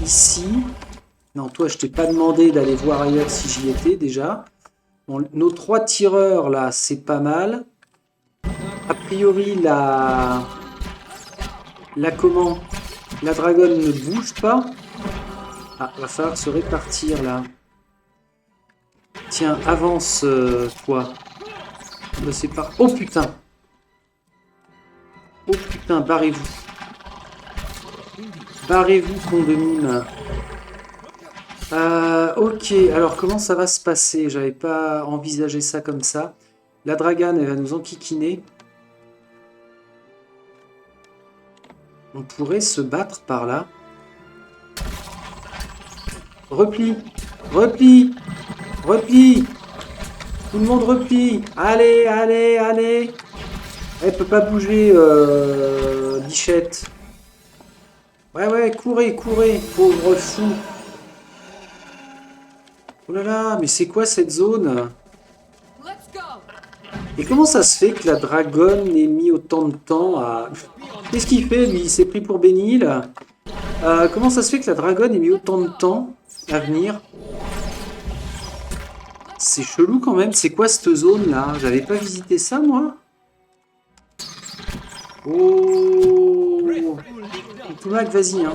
Ici. Non, toi, je t'ai pas demandé d'aller voir ailleurs si j'y étais déjà. Bon, nos 3 tireurs là, c'est pas mal. A priori, la comment? La dragonne ne bouge pas. Ah, va falloir se répartir là. Tiens, avance, toi. C'est pas... Oh putain! Oh putain, barrez-vous. Barrez-vous, con de mine. Ok, alors comment ça va se passer? J'avais pas envisagé ça comme ça. La dragane, elle va nous enquiquiner. On pourrait se battre par là. Repli! Repli! Repli! Tout le monde replie. Allez, allez, allez. Elle peut pas bouger, Bichette. Ouais, ouais, courez, courez, pauvre fou. Oh là là, mais c'est quoi cette zone? Et comment ça se fait que la dragonne ait mis autant de temps à... Qu'est-ce qu'il fait, lui? Il s'est pris pour Bénil. Comment ça se fait que la dragonne ait mis autant de temps à venir? C'est chelou quand même. C'est quoi cette zone-là? J'avais pas visité ça, moi? Oh! Toulak, vas-y, hein.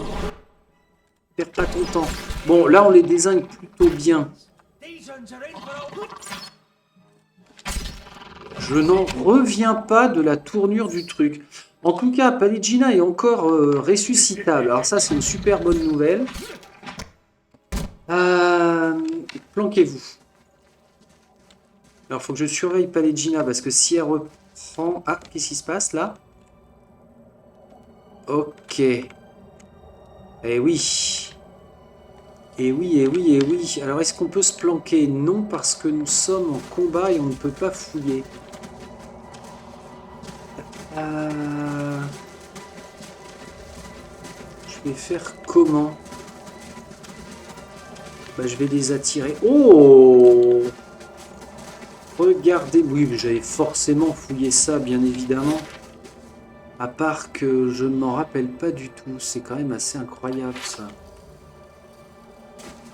Perds pas ton temps. Bon, là, on les désigne plutôt bien. Je n'en reviens pas de la tournure du truc. En tout cas, Pallegina est encore ressuscitable. Alors ça, c'est une super bonne nouvelle. Planquez-vous. Alors, il faut que je surveille Pallegina, parce que si elle reprend... Ah, qu'est-ce qui se passe, là? Ok. Eh oui. Eh oui, eh oui, eh oui. Alors, est-ce qu'on peut se planquer? Non, parce que nous sommes en combat et on ne peut pas fouiller. Je vais faire comment? Bah, je vais les attirer. Oh! Regardez. Oui, mais j'avais forcément fouillé ça, bien évidemment. À part que je ne m'en rappelle pas du tout. C'est quand même assez incroyable, ça.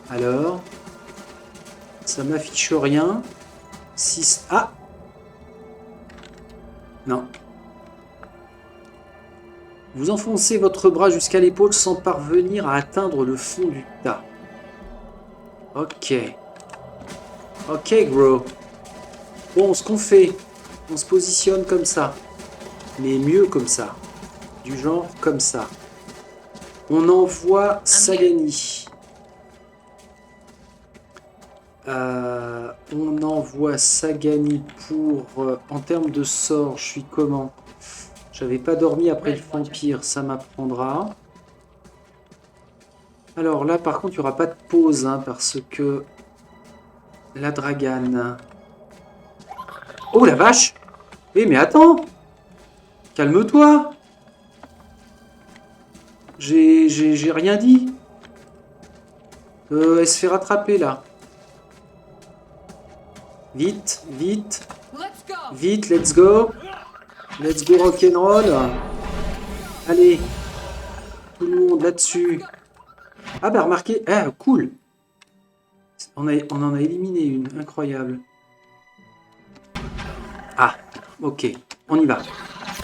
Alors... Ça m'affiche rien. 6... Ah! Non. Vous enfoncez votre bras jusqu'à l'épaule sans parvenir à atteindre le fond du tas. Ok. Ok, gros. Bon, ce qu'on fait, on se positionne comme ça. Mais mieux comme ça. Du genre comme ça. On envoie Sagani. On envoie Sagani pour... en termes de sort, je suis comment? J'avais pas dormi après le vampire, ça m'apprendra. Alors là, par contre, il n'y aura pas de pause, hein, parce que... La dragane... Oh la vache! Eh mais attends! Calme-toi! J'ai rien dit. Elle se fait rattraper là. Vite, vite. Vite, let's go. Let's go rock'n'roll. Allez. Tout le monde là-dessus. Ah bah remarquez. Ah, cool. On en a éliminé une. Incroyable. Ah, ok. On y va.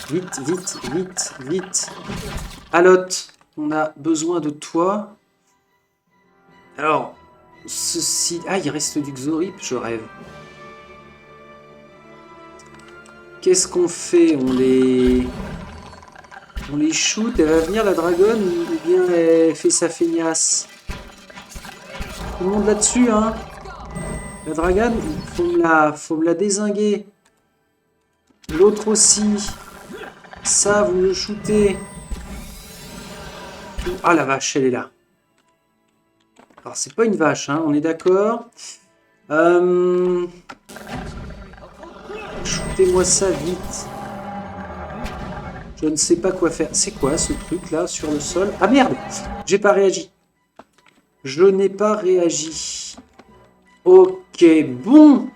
Vite, vite, vite, vite. Alotte, on a besoin de toi. Alors, ceci... Ah, il reste du Xorip, je rêve. Qu'est-ce qu'on fait? On les shoot, elle va venir la dragonne ou bien elle fait sa feignasse? Tout le monde là-dessus, hein? La dragonne, faut me la dézinguer. L'autre aussi. Ça, vous me shootez. Ah la vache, elle est là. Alors, c'est pas une vache, hein, on est d'accord. Shootez-moi ça vite. Je ne sais pas quoi faire. C'est quoi ce truc là sur le sol? Ah merde! J'ai pas réagi. Je n'ai pas réagi. Ok, bon.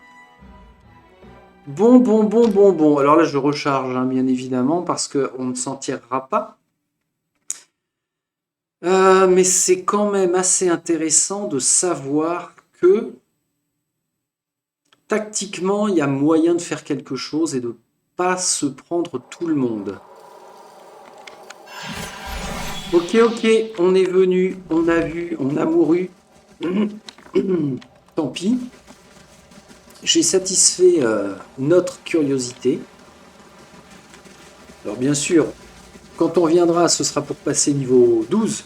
Bon. Alors là, je recharge, hein, bien évidemment, parce qu'on ne s'en tirera pas. Mais c'est quand même assez intéressant de savoir que tactiquement, il y a moyen de faire quelque chose et de pas se prendre tout le monde. Ok, on est venu, on a vu, on a mouru. Tant pis. J'ai satisfait notre curiosité. Alors bien sûr, quand on reviendra, ce sera pour passer niveau 12.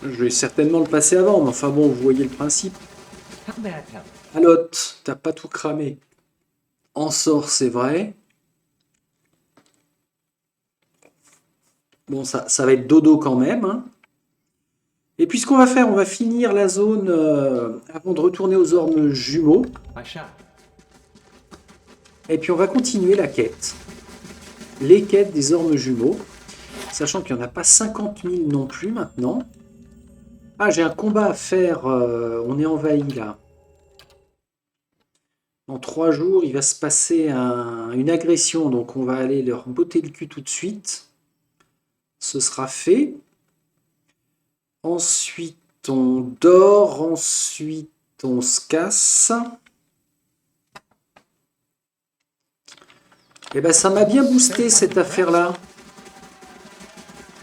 Je vais certainement le passer avant, mais enfin bon, vous voyez le principe. Alotte, t'as pas tout cramé. En sort, c'est vrai. Bon, ça va être dodo quand même. Hein. Et puis ce qu'on va faire, on va finir la zone avant de retourner aux ormes jumeaux. Et puis on va continuer la quête. Les quêtes des ormes jumeaux. Sachant qu'il n'y en a pas 50 000 non plus maintenant. Ah, j'ai un combat à faire. On est envahi là. Dans 3 jours, il va se passer une agression. Donc on va aller leur botter le cul tout de suite. Ce sera fait. Ensuite, on dort. Ensuite, on se casse. Et ben ça m'a bien boosté cette affaire-là.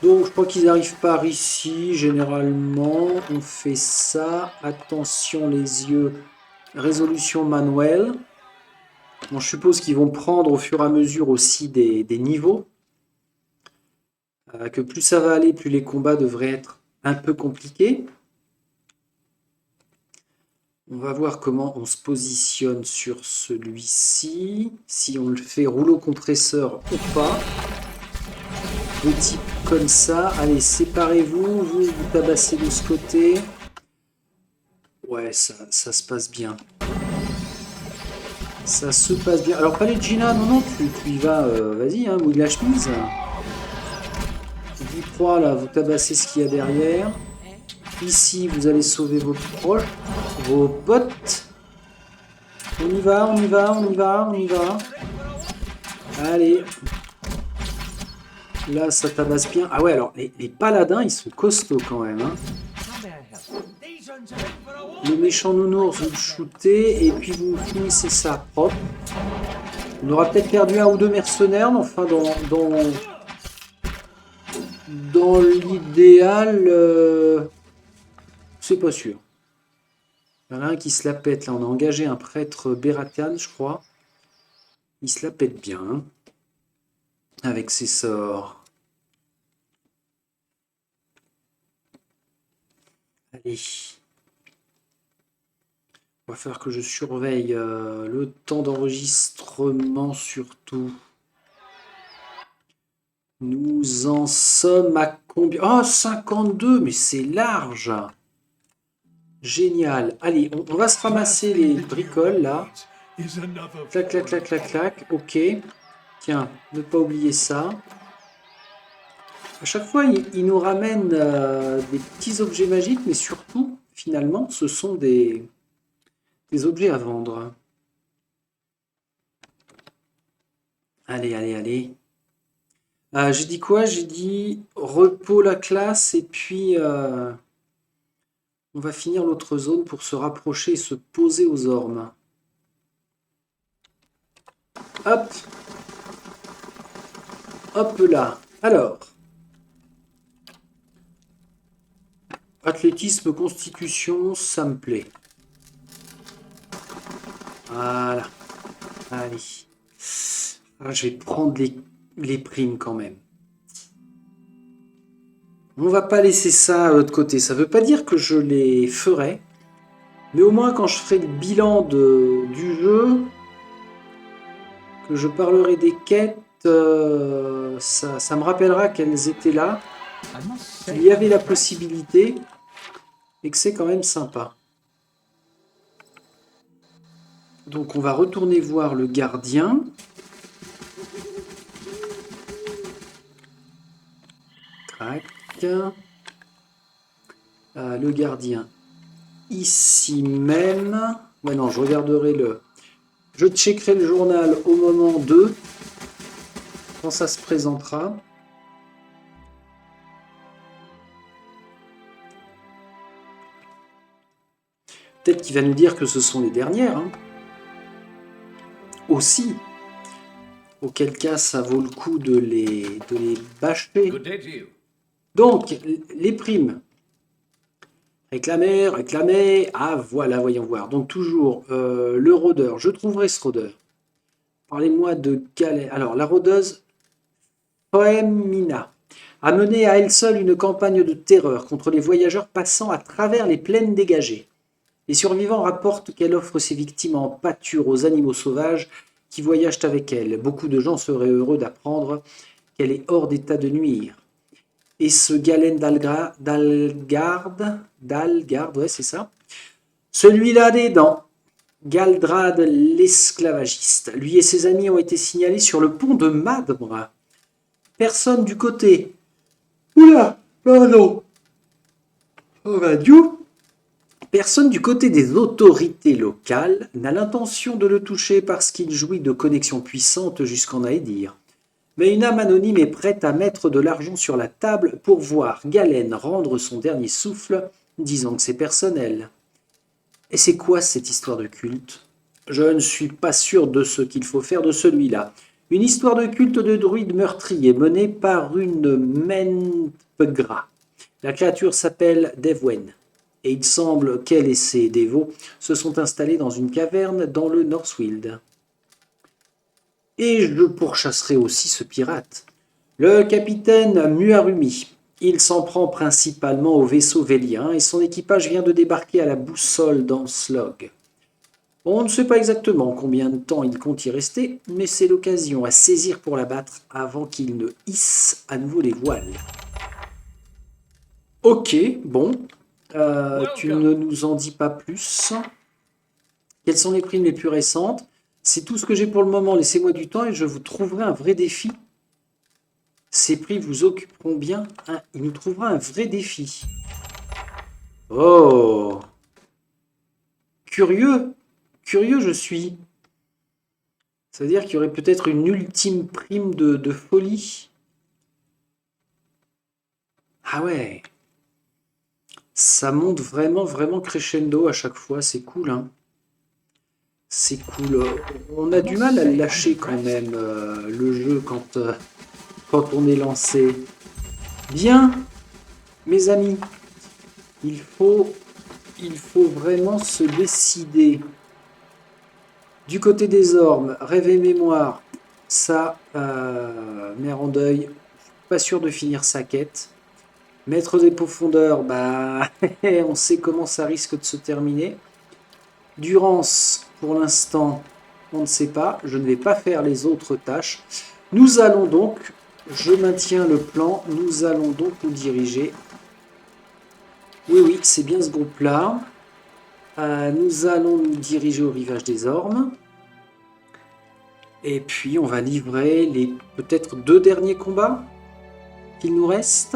Donc je crois qu'ils arrivent par ici. Généralement, on fait ça. Attention les yeux. Résolution manuelle. Bon, je suppose qu'ils vont prendre au fur et à mesure aussi des niveaux. Que plus ça va aller, plus les combats devraient être un peu compliqués. On va voir comment on se positionne sur celui-ci. Si on le fait rouleau compresseur ou pas. Des types comme ça. Allez, séparez-vous. Vous tabassez de ce côté. Ouais, ça se passe bien. Ça se passe bien. Alors, pas les Gina, non, tu y vas. Vas-y, hein, mouille la chemise. Vous trois, là, vous tabassez ce qu'il y a derrière. Ici, vous allez sauver vos proches, vos potes. On y va, on y va, on y va, on y va. Allez. Là, ça tabasse bien. Ah ouais, alors, les paladins, ils sont costauds quand même. Hein. Le méchant nounours, vous le shootez, et puis vous finissez ça propre. On aura peut-être perdu un ou deux mercenaires, mais enfin, dans l'idéal, c'est pas sûr. Il y en a un qui se la pète, là. On a engagé un prêtre Beratian, je crois. Il se la pète bien, hein, avec ses sorts. Allez. Il va falloir que je surveille le temps d'enregistrement surtout. Nous en sommes à combien? Oh, 52, mais c'est large. Génial. Allez, on va se ramasser les bricoles là. Clac, clac, clac, clac, clac. Ok. Tiens, ne pas oublier ça. À chaque fois, il nous ramène des petits objets magiques, mais surtout, finalement, ce sont des objets à vendre. Allez, allez, allez. J'ai dit quoi? J'ai dit repos la classe et puis on va finir l'autre zone pour se rapprocher et se poser aux ormes. Hop. Hop là. Alors. Athlétisme, constitution, ça me plaît. Voilà. Allez. Je vais prendre les primes quand même. On va pas laisser ça de côté. Ça veut pas dire que je les ferai. Mais au moins quand je ferai le bilan du jeu, que je parlerai des quêtes, ça me rappellera qu'elles étaient là. Il y avait la possibilité et que c'est quand même sympa. Donc on va retourner voir le gardien. Tac. Le gardien ici même. Ouais, non, je regarderai je checkerai le journal au moment 2 quand ça se présentera. Peut-être qu'il va nous dire que ce sont les dernières. Hein. Aussi. Auquel cas, ça vaut le coup de les bâcher. Donc, les primes. Réclamer, réclamer. Ah, voilà, voyons voir. Donc, toujours le rôdeur. Je trouverai ce rôdeur. Parlez-moi de Galen. Alors, la rôdeuse Poemina a mené à elle seule une campagne de terreur contre les voyageurs passant à travers les plaines dégagées. Les survivants rapportent qu'elle offre ses victimes en pâture aux animaux sauvages qui voyagent avec elle. Beaucoup de gens seraient heureux d'apprendre qu'elle est hors d'état de nuire. Et ce Galen d'Algarde, ouais c'est ça, celui-là a des dents. Galdrad l'esclavagiste. Lui et ses amis ont été signalés sur le pont de Madbre. Personne du côté. Oula, pardon. Radio. Personne du côté des autorités locales n'a l'intention de le toucher parce qu'il jouit de connexions puissantes jusqu'en Aedir. Mais une âme anonyme est prête à mettre de l'argent sur la table pour voir Galen rendre son dernier souffle, disant que c'est personnel. Et c'est quoi cette histoire de culte? Je ne suis pas sûr de ce qu'il faut faire de celui-là. Une histoire de culte de druide meurtrier menée par une Menpegra. La créature s'appelle Devwen, et il semble qu'elle et ses dévots se sont installés dans une caverne dans le Northwild. Et je pourchasserai aussi ce pirate. Le capitaine Muarumi. Il s'en prend principalement au vaisseau vélien et son équipage vient de débarquer à la boussole dans Slog. On ne sait pas exactement combien de temps il compte y rester, mais c'est l'occasion à saisir pour l'abattre avant qu'il ne hisse à nouveau les voiles. Ok, bon. Tu ne nous en dis pas plus. Quelles sont les primes les plus récentes? C'est tout ce que j'ai pour le moment. Laissez-moi du temps et je vous trouverai un vrai défi. Ces prix vous occuperont bien. Il nous trouvera un vrai défi. Oh! Curieux. Curieux je suis. Ça veut dire qu'il y aurait peut-être une ultime prime de folie. Ah ouais. Ça monte vraiment, vraiment crescendo à chaque fois. C'est cool, hein. C'est cool. On a du mal à le lâcher quand même, le jeu, quand on est lancé. Bien, mes amis, il faut vraiment se décider. Du côté des ormes, rêve et mémoire, ça, mère en deuil, je suis pas sûr de finir sa quête. Maître des profondeurs, bah, on sait comment ça risque de se terminer. Durance, pour l'instant, on ne sait pas. Je ne vais pas faire les autres tâches. Nous allons donc, je maintiens le plan, nous allons donc nous diriger. Oui, oui, c'est bien ce groupe-là. Nous allons nous diriger au rivage des ormes. Et puis, on va livrer les peut-être 2 derniers combats qu'il nous reste.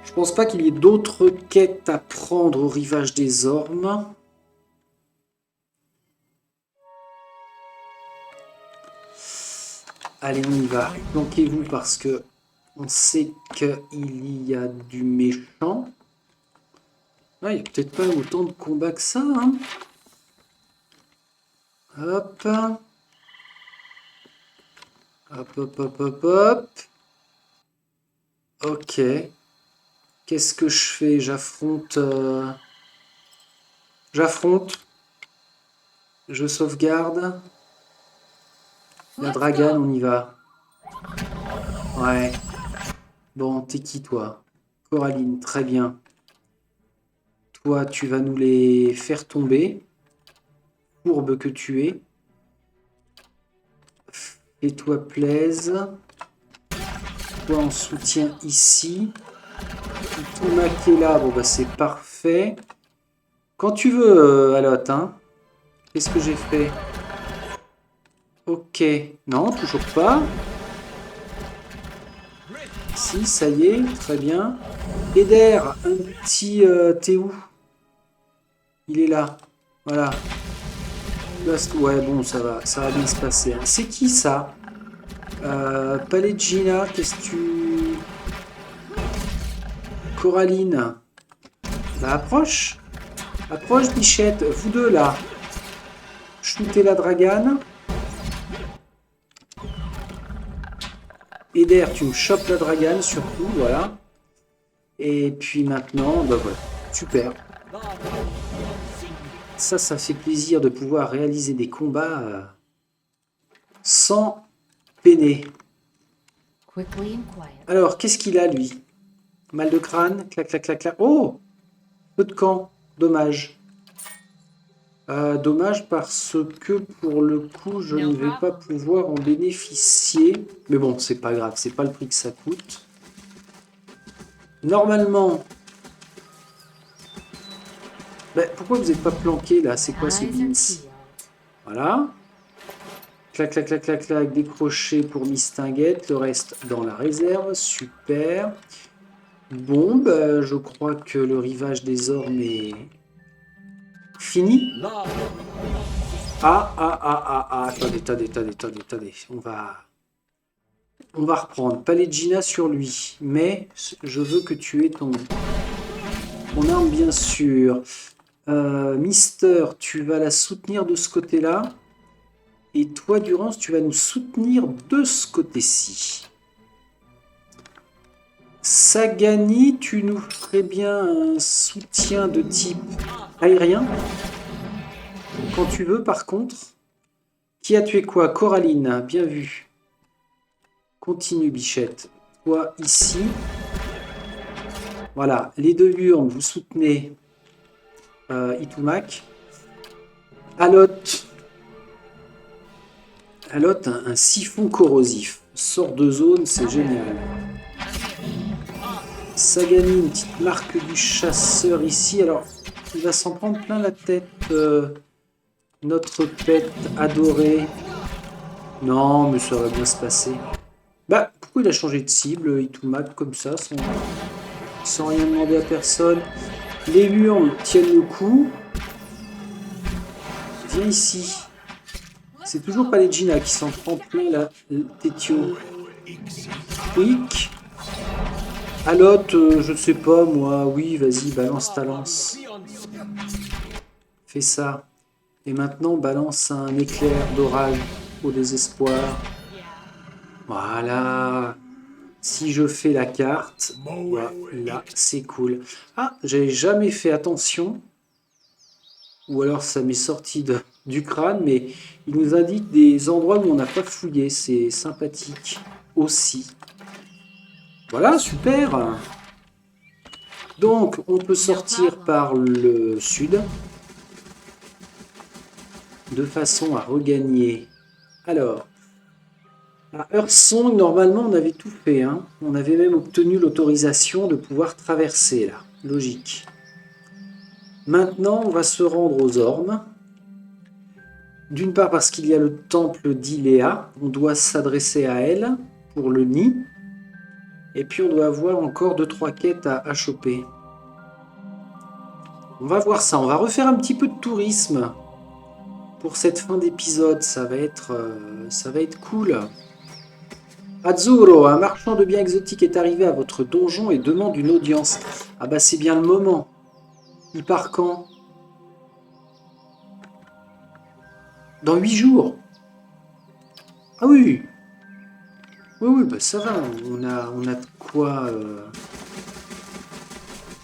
Je pense pas qu'il y ait d'autres quêtes à prendre au rivage des ormes. Allez, on y va. Planquez-vous parce que on sait qu'il y a du méchant. Ah, il n'y a peut-être pas autant de combats que ça. Hein. Hop. Hop, hop, hop, hop, hop. Ok. Qu'est-ce que je fais? J'affronte. J'affronte. Je sauvegarde. La dragane, on y va. Ouais. Bon, t'es qui, toi? Coraline, très bien. Toi, tu vas nous les faire tomber. Courbe que tu es. Fais-toi plaise. Toi, en soutien ici. Thomas qui est là, bon, bah, c'est parfait. Quand tu veux, Alotte, hein. Qu'est-ce que j'ai fait? Ok. Non, toujours pas. Si, ça y est, très bien. Eder, un petit... t'es où? Il est là. Voilà. Ouais, bon, ça va bien se passer. Hein. C'est qui, ça? Palegina, qu'est-ce que tu... Coraline. Bah, approche. Approche, bichette. Vous deux, là. Shootez la dragane. Eder, tu me chopes la dragane, surtout, voilà. Et puis maintenant, bah voilà. Super. Ça fait plaisir de pouvoir réaliser des combats sans peiner. Alors, qu'est-ce qu'il a, lui? Mal de crâne, clac, clac, clac, clac. Oh! Feu de camp, dommage. Dommage parce que pour le coup, je ne vais pas pouvoir en bénéficier. Mais bon, c'est pas grave, c'est pas le prix que ça coûte. Normalement, Ben, pourquoi vous n'êtes pas planqué là? C'est quoi ce Eyes are beans? peeled. Voilà. Clac, clac, clac, clac, clac. Décroché pour Mistinguette. Le reste dans la réserve. Super. Bon, ben, je crois que le rivage des ormes est fini. Ah, ah, ah, ah, ah. Attendez, attendez, attendez, attendez, attendez. On va reprendre. Palegina sur lui. Mais je veux que tu aies ton arme, bien sûr. Mister, tu vas la soutenir de ce côté-là. Et toi, Durance, tu vas nous soutenir de ce côté-ci. Sagani, tu nous ferais bien un soutien de type aérien. Quand tu veux, par contre. Qui a tué quoi? Coraline, bien vu. Continue, Bichette. Toi, ici. Voilà, les deux urnes, vous soutenez Itumak. Alot. Alot, un siphon corrosif. Sort de zone, c'est génial. Sagani, une petite marque du chasseur ici. Alors, il va s'en prendre plein la tête. Notre pet adoré. Non, mais ça va bien se passer. Bah, pourquoi il a changé de cible, Itumak, comme ça, sans rien demander à personne? Les hurles tiennent le coup. Viens ici. C'est toujours pas les Gina qui s'en prend plein la Tétio. Quick. Alot, je sais pas moi. Oui, vas-y, balance ta lance. Fais ça. Et maintenant, balance un éclair d'orage au désespoir. Voilà. Si je fais la carte, voilà, c'est cool. Ah, j'avais jamais fait attention. Ou alors ça m'est sorti du crâne, mais il nous indique des endroits où on n'a pas fouillé. C'est sympathique aussi. Voilà, super. Donc, on peut sortir par le sud. De façon à regagner. Alors, à Hearthsong, normalement, on avait tout fait. Hein. On avait même obtenu l'autorisation de pouvoir traverser, là. Logique. Maintenant, on va se rendre aux ormes. D'une part parce qu'il y a le temple d'Iléa. On doit s'adresser à elle pour le nid. Et puis, on doit avoir encore 2-3 quêtes à choper. On va voir ça. On va refaire un petit peu de tourisme pour cette fin d'épisode. Ça va être cool. Azzurro, un marchand de biens exotiques est arrivé à votre donjon et demande une audience. Ah bah c'est bien le moment. Il part quand? Dans 8 jours. Ah oui. Oui, oui, bah ça va. On a de quoi...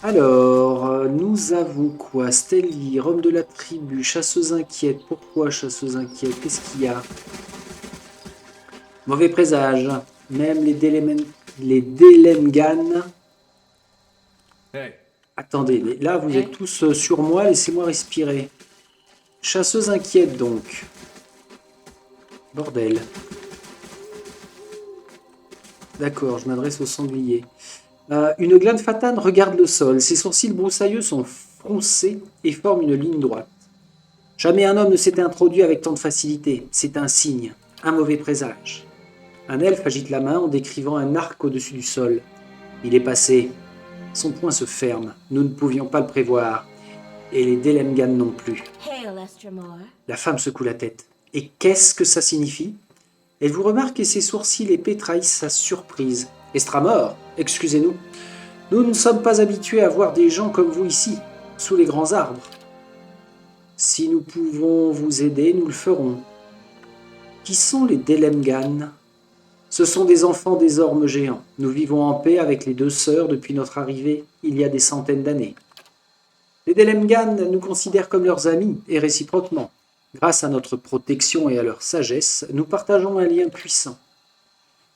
Alors, nous avons quoi? Stelli, Rome de la tribu, chasseuse inquiète. Pourquoi chasseuse inquiète? Qu'est-ce qu'il y a? Mauvais présage. Même les Delemgan. Hey. Attendez, là vous êtes tous sur moi, laissez-moi respirer. Chasseuse inquiète donc. Bordel. D'accord, je m'adresse au sanglier. Une glane fatane regarde le sol. Ses sourcils broussailleux sont froncés et forment une ligne droite. Jamais un homme ne s'était introduit avec tant de facilité. C'est un signe, un mauvais présage. Un elfe agite la main en décrivant un arc au-dessus du sol. Il est passé. Son poing se ferme. Nous ne pouvions pas le prévoir. Et les Delemgan non plus. La femme secoue la tête. Et qu'est-ce que ça signifie? Elle vous remarque et ses sourcils épais trahissent sa surprise. Estramor, excusez-nous. Nous ne sommes pas habitués à voir des gens comme vous ici, sous les grands arbres. Si nous pouvons vous aider, nous le ferons. Qui sont les Delemgan? Ce sont des enfants des ormes géants. Nous vivons en paix avec les deux sœurs depuis notre arrivée, il y a des centaines d'années. Les Delemgan nous considèrent comme leurs amis, et réciproquement. Grâce à notre protection et à leur sagesse, nous partageons un lien puissant.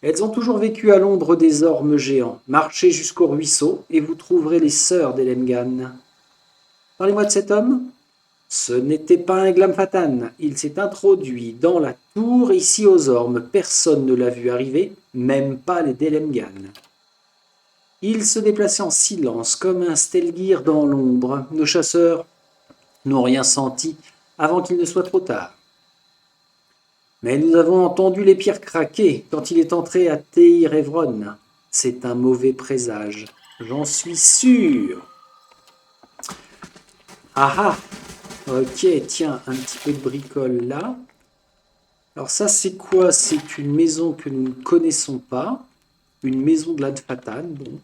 Elles ont toujours vécu à l'ombre des ormes géants. Marchez jusqu'au ruisseau, et vous trouverez les sœurs Delemgan. Parlez-moi de cet homme. Ce n'était pas un Glamfatan. Il s'est introduit dans la tour ici aux ormes. Personne ne l'a vu arriver, même pas les Delemgan. Il se déplaçait en silence, comme un Stelgir dans l'ombre. Nos chasseurs n'ont rien senti avant qu'il ne soit trop tard. Mais nous avons entendu les pierres craquer quand il est entré à Teir Evron. C'est un mauvais présage, j'en suis sûr. Ah ah, ok, tiens, un petit peu de bricole là. Alors ça, c'est quoi? C'est une maison que nous ne connaissons pas. Une maison de l'Adfatan, bon.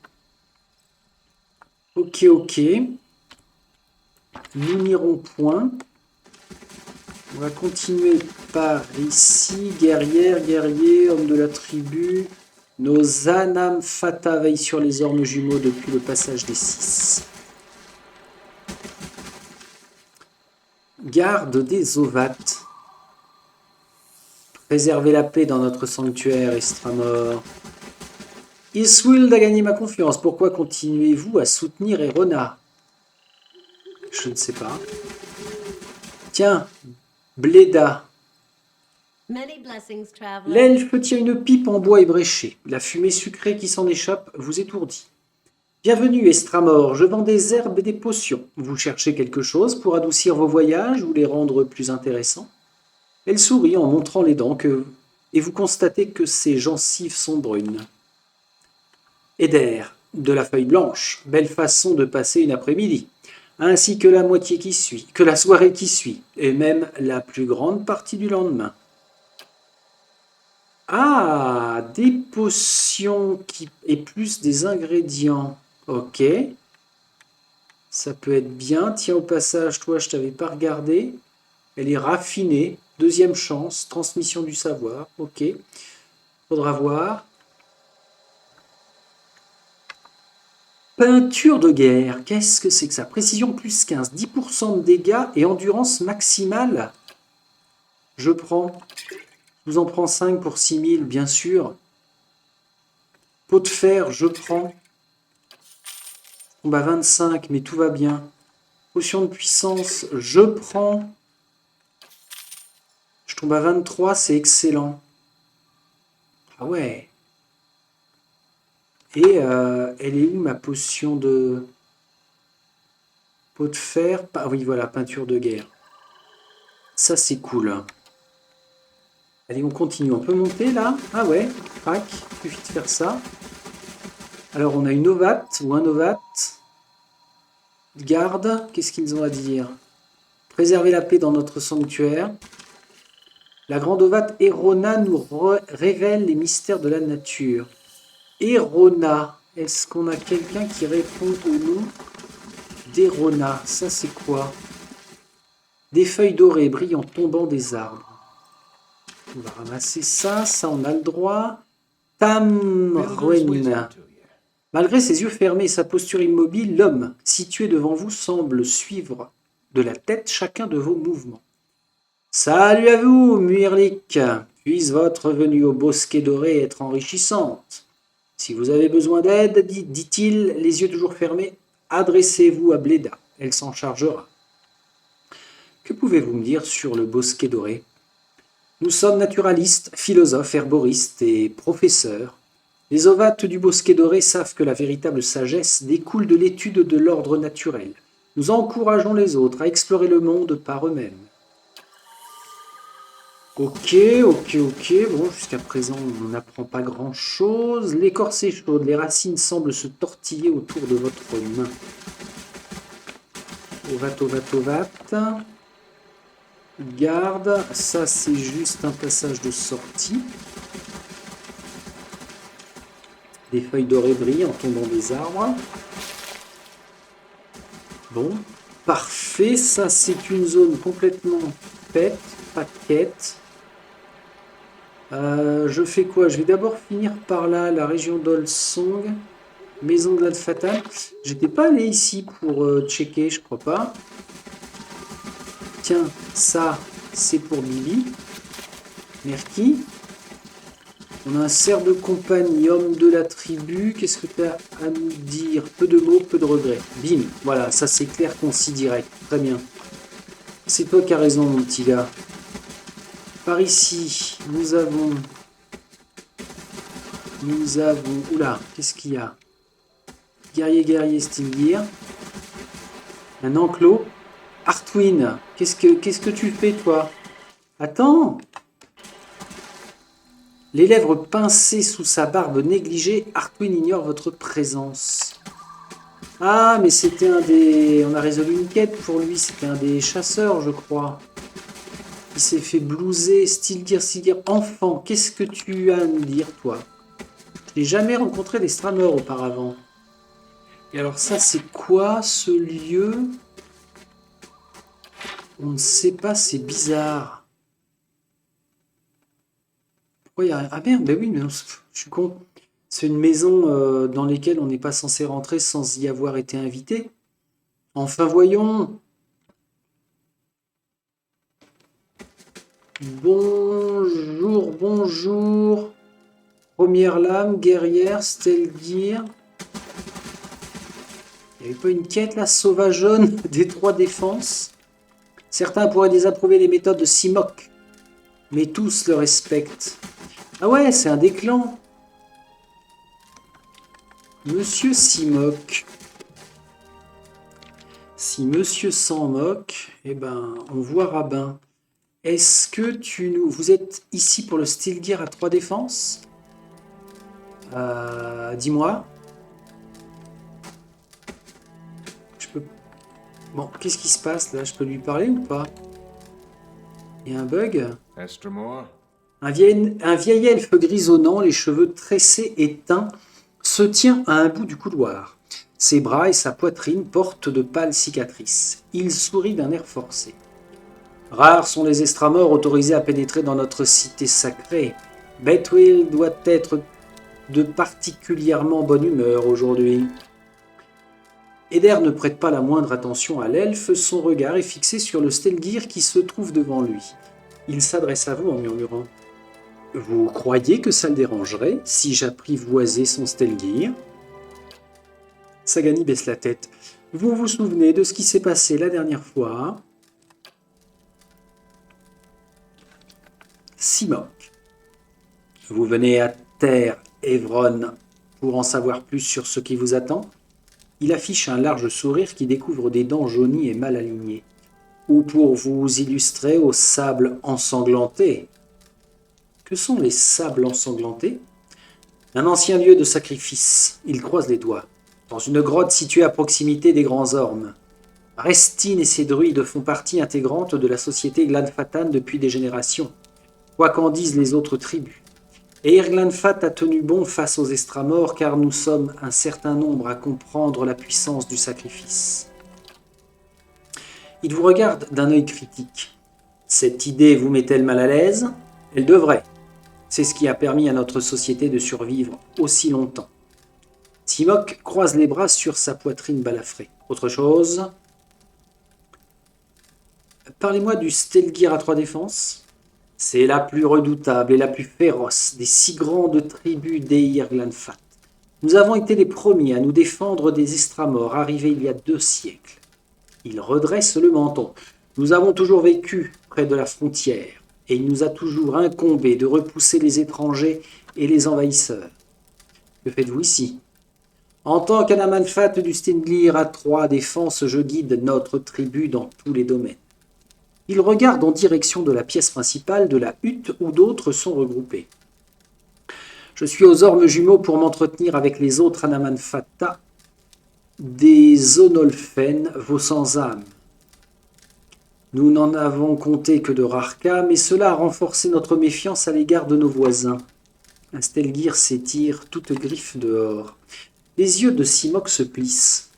Ok, ok. Nous n'irons point. On va continuer par ici. Guerrière, guerrier, homme de la tribu. Nos Anam Fata veillent sur les ormes jumeaux depuis le passage des 6. Garde des ovates. Préservez la paix dans notre sanctuaire, Estramor. Iswild a gagné ma confiance. Pourquoi continuez-vous à soutenir Erona? Je ne sais pas. Tiens, Bléda. L'elfe tient une pipe en bois ébréché. La fumée sucrée qui s'en échappe vous étourdit. Bienvenue, Estramor. Je vends des herbes et des potions. Vous cherchez quelque chose pour adoucir vos voyages ou les rendre plus intéressants? Elle sourit en montrant les dents et vous constatez que ses gencives sont brunes. Eder, de la feuille blanche, belle façon de passer une après-midi, ainsi que la soirée qui suit, et même la plus grande partie du lendemain. Ah, des potions et plus des ingrédients. Ok. Ça peut être bien. Tiens, au passage, toi, je t'avais pas regardé. Elle est raffinée. Deuxième chance. Transmission du savoir. Ok. Faudra voir. Peinture de guerre. Qu'est-ce que c'est que ça? Précision plus 15. 10% de dégâts et endurance maximale. Je prends. Je vous en prends 5 pour 6000, bien sûr. Pot de fer, je prends. On va 25, mais tout va bien. Potion de puissance, je prends. Je tombe à 23, c'est excellent. Ah ouais. Et elle est où ma potion de... Pot de fer? Ah oui, voilà, peinture de guerre. Ça, c'est cool. Allez, on continue. On peut monter, là? Ah ouais, crac. Il suffit de faire ça. Alors, on a une ovate ou un ovate. Garde, qu'est-ce qu'ils ont à dire? Préserver la paix dans notre sanctuaire. La grande ovate Erona nous révèle les mystères de la nature. Erona, est-ce qu'on a quelqu'un qui répond au nom d'Erona? Ça, c'est quoi? Des feuilles dorées brillent en tombant des arbres. On va ramasser ça, ça on a le droit. Tamrwen. Malgré ses yeux fermés et sa posture immobile, l'homme situé devant vous semble suivre de la tête chacun de vos mouvements. Salut à vous, Muirlik. Puisse votre venue au bosquet doré être enrichissante. Si vous avez besoin d'aide, dit-il, les yeux toujours fermés, adressez-vous à Bléda. Elle s'en chargera. Que pouvez-vous me dire sur le bosquet doré? Nous sommes naturalistes, philosophes, herboristes et professeurs. Les ovates du bosquet doré savent que la véritable sagesse découle de l'étude de l'ordre naturel. Nous encourageons les autres à explorer le monde par eux-mêmes. Ok. Bon, jusqu'à présent, on n'apprend pas grand-chose. L'écorce est chaude, les racines semblent se tortiller autour de votre main. Ovate. Garde, ça c'est juste un passage de sortie. Des feuilles dorées brillent en tombant des arbres. Bon, parfait, ça c'est une zone complètement pète, pas de quête. Je fais quoi? Je vais d'abord finir par là, la région d'Olsong, maison de l'Adfatan. J'étais pas allé ici pour checker, je crois pas. Tiens, ça, c'est pour Billy. Merki. On a un cerf de compagnie, homme de la tribu. Qu'est-ce que tu as à nous dire? Peu de mots, peu de regrets. Bim. Voilà, ça c'est clair, concis, direct. Très bien. C'est toi qui as raison, mon petit gars. Par ici, nous avons... Oula, qu'est-ce qu'il y a? Guerrier, Stingir. Un enclos. Artwin, qu'est-ce que tu fais, toi? Attends! Les lèvres pincées sous sa barbe négligée, Artwin ignore votre présence. Ah, mais c'était un des... On a résolu une quête pour lui, c'était un des chasseurs, je crois. Il s'est fait blouser, Stilgir. Enfant, qu'est-ce que tu as à me dire, toi? Je n'ai jamais rencontré des Stramers auparavant. Et alors ça, c'est quoi ce lieu? On ne sait pas, c'est bizarre. Pourquoi il y a... Ah merde, ben oui, mais je suis con. C'est une maison dans laquelle on n'est pas censé rentrer sans y avoir été invité. Enfin, voyons. Bonjour, bonjour. Première lame, guerrière, Stelgir. Il n'y avait pas une quête là, sauvageonne des 3 défenses? Certains pourraient désapprouver les méthodes de Simok, mais tous le respectent. Ah ouais, c'est un des clans. Monsieur Simok. Si monsieur s'en moque, eh ben, on voit Rabbin. Est-ce que tu nous... Vous êtes ici pour le Stilgir à 3 défenses? Dis-moi. Je peux... Bon, qu'est-ce qui se passe là? Je peux lui parler ou pas? Il y a un bug? Estremore? Un vieil elfe grisonnant, les cheveux tressés et teints, se tient à un bout du couloir. Ses bras et sa poitrine portent de pâles cicatrices. Il sourit d'un air forcé. Rares sont les Estramors autorisés à pénétrer dans notre cité sacrée. Betwill doit être de particulièrement bonne humeur aujourd'hui. Eder ne prête pas la moindre attention à l'elfe, son regard est fixé sur le Stelgir qui se trouve devant lui. Il s'adresse à vous en murmurant. Vous croyez que ça le dérangerait si j'apprivoisais son Stelgir? Sagani baisse la tête. Vous vous souvenez de ce qui s'est passé la dernière fois? Simok. Vous venez à terre, Evron, pour en savoir plus sur ce qui vous attend? Il affiche un large sourire qui découvre des dents jaunies et mal alignées. Ou pour vous illustrer au sable ensanglanté. Que sont les sables ensanglantés? Un ancien lieu de sacrifice. Il croise les doigts. Dans une grotte située à proximité des grands ormes. Restine et ses druides font partie intégrante de la société Glanfatan depuis des générations. Quoi qu'en disent les autres tribus. Et Irglanfat a tenu bon face aux Estramors car nous sommes un certain nombre à comprendre la puissance du sacrifice. Il vous regarde d'un œil critique. Cette idée vous met-elle mal à l'aise? Elle devrait. C'est ce qui a permis à notre société de survivre aussi longtemps. Simok croise les bras sur sa poitrine balafrée. Autre chose? Parlez-moi du Stelgir à 3 défenses. C'est la plus redoutable et la plus féroce des 6 grandes tribus d'Eir Glanfat. Nous avons été les premiers à nous défendre des Estramors arrivés il y a 2 siècles. Il redresse le menton. Nous avons toujours vécu près de la frontière, et il nous a toujours incombé de repousser les étrangers et les envahisseurs. Que faites-vous ici? En tant qu'Anamanfat du Stelgir à 3 défenses, je guide notre tribu dans tous les domaines. Il regarde en direction de la pièce principale de la hutte où d'autres sont regroupés. Je suis aux ormes jumeaux pour m'entretenir avec les autres Anamanfata des Zonolfen, vos sans-âme. Nous n'en avons compté que de rares cas, mais cela a renforcé notre méfiance à l'égard de nos voisins. Un Stelgir s'étire, toute griffe dehors. Les yeux de Simok se plissent.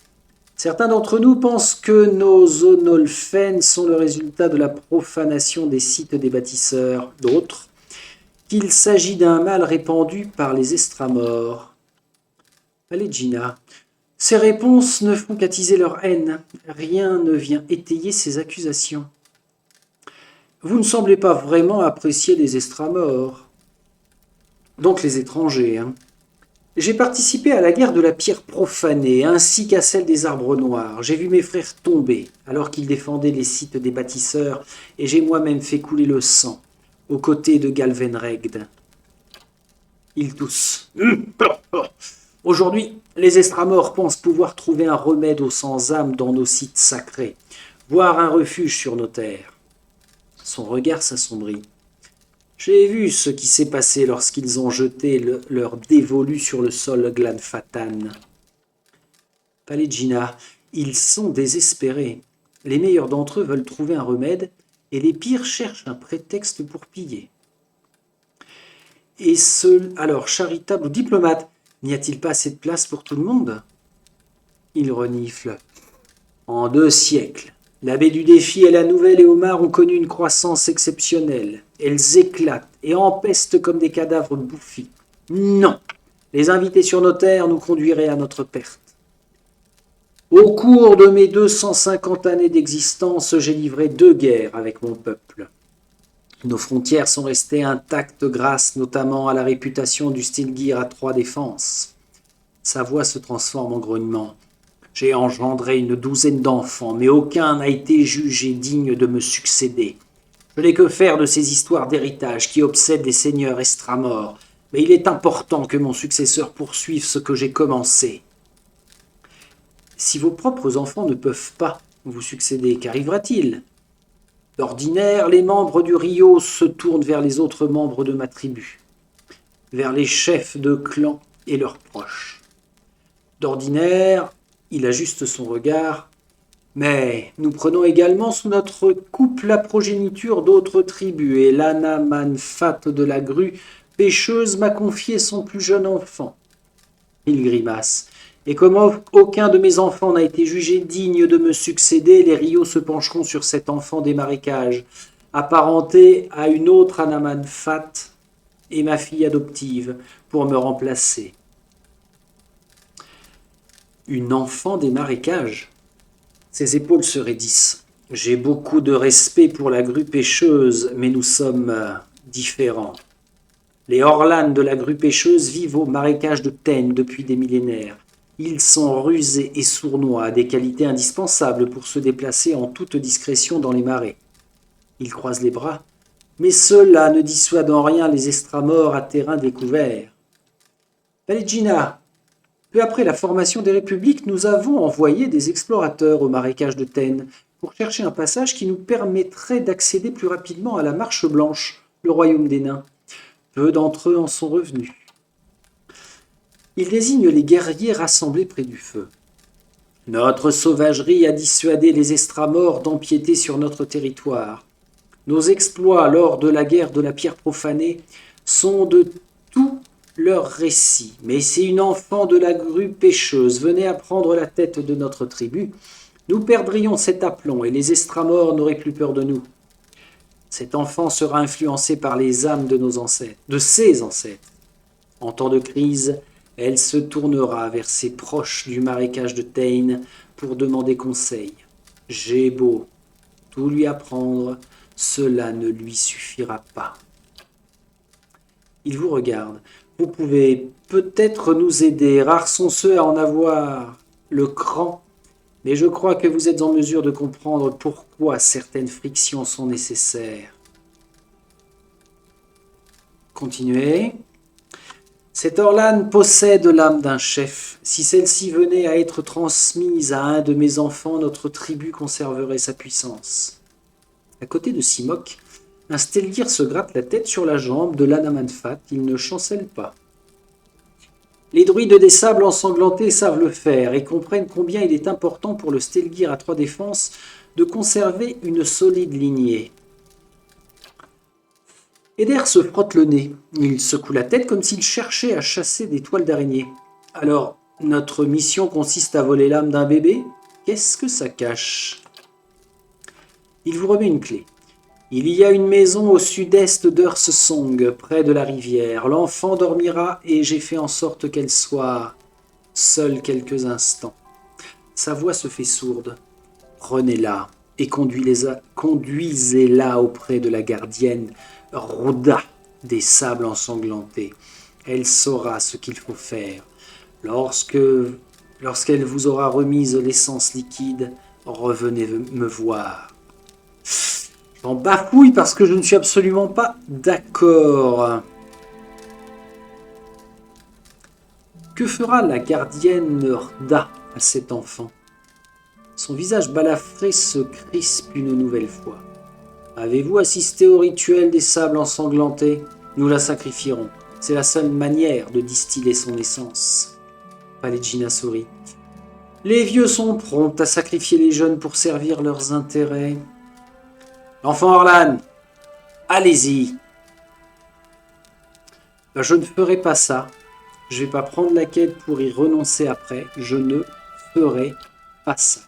Certains d'entre nous pensent que nos Zonolfen sont le résultat de la profanation des sites des bâtisseurs. D'autres, qu'il s'agit d'un mal répandu par les Estramors. Allez, Gina. Ces réponses ne font qu'attiser leur haine. Rien ne vient étayer ces accusations. Vous ne semblez pas vraiment apprécier les Estramors. Donc les étrangers, hein. J'ai participé à la guerre de la pierre profanée, ainsi qu'à celle des arbres noirs. J'ai vu mes frères tomber, alors qu'ils défendaient les sites des bâtisseurs, et j'ai moi-même fait couler le sang, aux côtés de Galvenregd. Ils toussent. Aujourd'hui, les Estramors pensent pouvoir trouver un remède aux sans-âme dans nos sites sacrés. voir un refuge sur nos terres. Son regard s'assombrit. J'ai vu ce qui s'est passé lorsqu'ils ont jeté leur dévolu sur le sol Glanfatan. Palégina, ils sont désespérés. Les meilleurs d'entre eux veulent trouver un remède, et les pires cherchent un prétexte pour piller. Et alors, charitable ou diplomate, n'y a-t-il pas assez de place pour tout le monde? Il renifle. En 2 siècles, la baie du Défi et la Nouvelle-Éomar ont connu une croissance exceptionnelle. Elles éclatent et empestent comme des cadavres bouffis. Non, les invités sur nos terres nous conduiraient à notre perte. Au cours de mes 250 années d'existence, j'ai livré 2 guerres avec mon peuple. Nos frontières sont restées intactes grâce notamment à la réputation du Stilgir à 3 défenses. Sa voix se transforme en grognement. J'ai engendré une 12aine d'enfants, mais aucun n'a été jugé digne de me succéder. Je n'ai que faire de ces histoires d'héritage qui obsèdent les seigneurs estramorts, mais il est important que mon successeur poursuive ce que j'ai commencé. Si vos propres enfants ne peuvent pas vous succéder, qu'arrivera-t-il? D'ordinaire, les membres du Rio se tournent vers les autres membres de ma tribu, vers les chefs de clan et leurs proches. D'ordinaire, il ajuste son regard, mais nous prenons également sous notre coupe la progéniture d'autres tribus, et l'Anna Manfat de la grue pêcheuse m'a confié son plus jeune enfant. Il grimace. Et comme aucun de mes enfants n'a été jugé digne de me succéder, les Rios se pencheront sur cet enfant des marécages, apparenté à une autre Anaman Fat et ma fille adoptive, pour me remplacer. Une enfant des marécages? Ses épaules se raidissent. J'ai beaucoup de respect pour la grue pêcheuse, mais nous sommes différents. Les Orlanes de la grue pêcheuse vivent au marécage de Tène depuis des millénaires. Ils sont rusés et sournois, des qualités indispensables pour se déplacer en toute discrétion dans les marais. Ils croisent les bras, mais cela ne dissuade en rien les estramorts à terrain découvert. Palégina, peu après la formation des républiques, nous avons envoyé des explorateurs au marécage de Tène pour chercher un passage qui nous permettrait d'accéder plus rapidement à la Marche Blanche, le royaume des nains. Peu d'entre eux en sont revenus. Il désigne les guerriers rassemblés près du feu. Notre sauvagerie a dissuadé les estramorts d'empiéter sur notre territoire. Nos exploits lors de la guerre de la pierre profanée sont de tout leur récit. Mais si une enfant de la grue pêcheuse venait à prendre la tête de notre tribu, nous perdrions cet aplomb et les estramorts n'auraient plus peur de nous. Cet enfant sera influencé par les âmes de nos ancêtres, de ses ancêtres. En temps de crise, elle se tournera vers ses proches du marécage de Tène pour demander conseil. J'ai beau tout lui apprendre, cela ne lui suffira pas. Il vous regarde. Vous pouvez peut-être nous aider. Rares sont ceux à en avoir le cran, mais je crois que vous êtes en mesure de comprendre pourquoi certaines frictions sont nécessaires. Continuez. Cet Orlan possède l'âme d'un chef. Si celle-ci venait à être transmise à un de mes enfants, notre tribu conserverait sa puissance. À côté de Simok, un Stelgir se gratte la tête sur la jambe de l'Anamanfat. Il ne chancelle pas. Les druides des sables ensanglantés savent le faire et comprennent combien il est important pour le Stelgir à 3 défenses de conserver une solide lignée. Eder se frotte le nez. Il secoue la tête comme s'il cherchait à chasser des toiles d'araignée. Alors, notre mission consiste à voler l'âme d'un bébé? Qu'est-ce que ça cache? Il vous remet une clé. Il y a une maison au sud-est d'Earthsong, près de la rivière. L'enfant dormira et j'ai fait en sorte qu'elle soit seule quelques instants. Sa voix se fait sourde. Prenez-la et conduisez-la auprès de la gardienne Rhoda des sables ensanglantés. Elle saura ce qu'il faut faire. Lorsqu'elle vous aura remise l'essence liquide, revenez me voir. J'en bafouille parce que je ne suis absolument pas d'accord. Que fera la gardienne Rhoda à cet enfant? Son visage balafré se crispe une nouvelle fois. Avez-vous assisté au rituel des sables ensanglantés? Nous la sacrifierons. C'est la seule manière de distiller son essence. Palegina sourit. Les vieux sont prompts à sacrifier les jeunes pour servir leurs intérêts. L'enfant Orlan, allez-y. Je ne ferai pas ça. Je vais pas prendre la quête pour y renoncer après. Je ne ferai pas ça.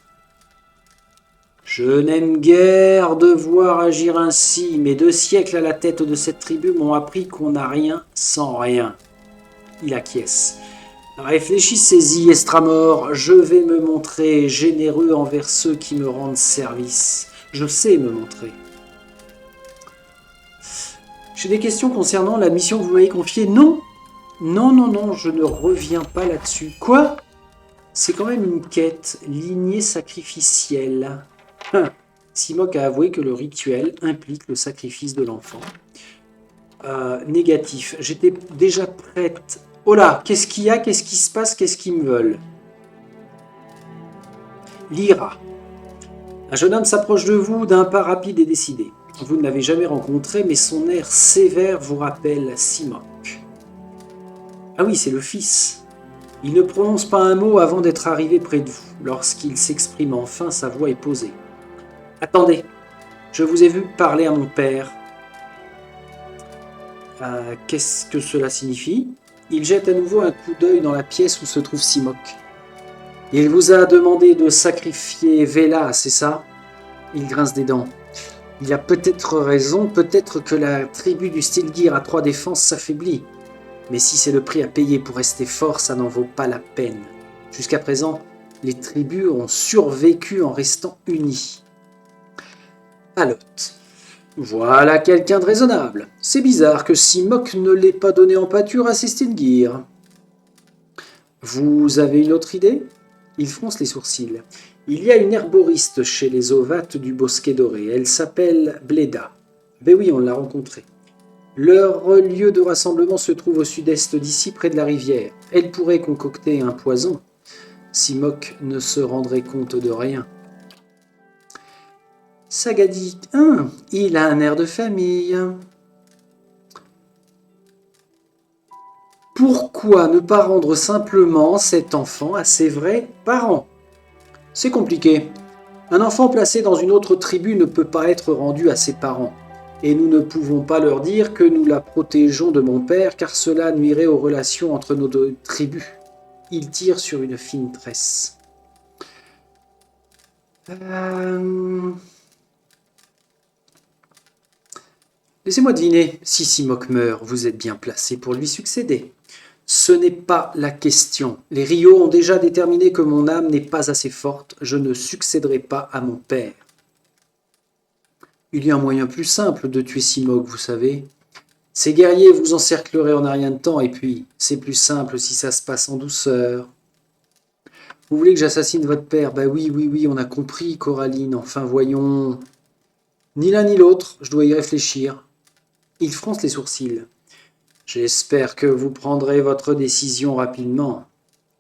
Je n'aime guère devoir agir ainsi, mais 2 siècles à la tête de cette tribu m'ont appris qu'on n'a rien sans rien. Il acquiesce. Réfléchissez-y, Estramor, je vais me montrer généreux envers ceux qui me rendent service. Je sais me montrer. J'ai des questions concernant la mission que vous m'avez confiée. Non, je ne reviens pas là-dessus. Quoi? C'est quand même une quête, lignée sacrificielle. Simok a avoué que le rituel implique le sacrifice de l'enfant. Négatif. J'étais déjà prête. Oh là, qu'est-ce qu'il y a? Qu'est-ce qui se passe? Qu'est-ce qu'ils me veulent? Lyra. Un jeune homme s'approche de vous d'un pas rapide et décidé. Vous ne l'avez jamais rencontré, mais son air sévère vous rappelle Simok. Ah oui, c'est le fils. Il ne prononce pas un mot avant d'être arrivé près de vous. Lorsqu'il s'exprime enfin, sa voix est posée. Attendez, je vous ai vu parler à mon père. Qu'est-ce que cela signifie? Il jette à nouveau un coup d'œil dans la pièce où se trouve Simok. Il vous a demandé de sacrifier Vela, c'est ça? Il grince des dents. Il a peut-être raison, peut-être que la tribu du Stilgir à 3 défenses s'affaiblit. Mais si c'est le prix à payer pour rester fort, ça n'en vaut pas la peine. Jusqu'à présent, les tribus ont survécu en restant unies. Alot. Voilà quelqu'un de raisonnable. C'est bizarre que Simok ne l'ait pas donné en pâture à ses Stilgir. Vous avez une autre idée? Il fronce les sourcils. Il y a une herboriste chez les ovates du Bosquet Doré. Elle s'appelle Bleda. Ben oui, on l'a rencontrée. Leur lieu de rassemblement se trouve au sud-est d'ici, près de la rivière. Elle pourrait concocter un poison. Simok ne se rendrait compte de rien. Sagadi, il a un air de famille. Pourquoi ne pas rendre simplement cet enfant à ses vrais parents? C'est compliqué. Un enfant placé dans une autre tribu ne peut pas être rendu à ses parents. Et nous ne pouvons pas leur dire que nous la protégeons de mon père, car cela nuirait aux relations entre nos 2 tribus. Il tire sur une fine tresse. Laissez-moi deviner, si Simok meurt, vous êtes bien placé pour lui succéder. Ce n'est pas la question. Les Rio ont déjà déterminé que mon âme n'est pas assez forte. Je ne succéderai pas à mon père. Il y a un moyen plus simple de tuer Simok, vous savez. Ces guerriers vous encercleraient en un rien de temps, et puis c'est plus simple si ça se passe en douceur. Vous voulez que j'assassine votre père? Bah oui, on a compris, Coraline. Enfin, voyons. Ni l'un ni l'autre, je dois y réfléchir. Il fronce les sourcils. J'espère que vous prendrez votre décision rapidement.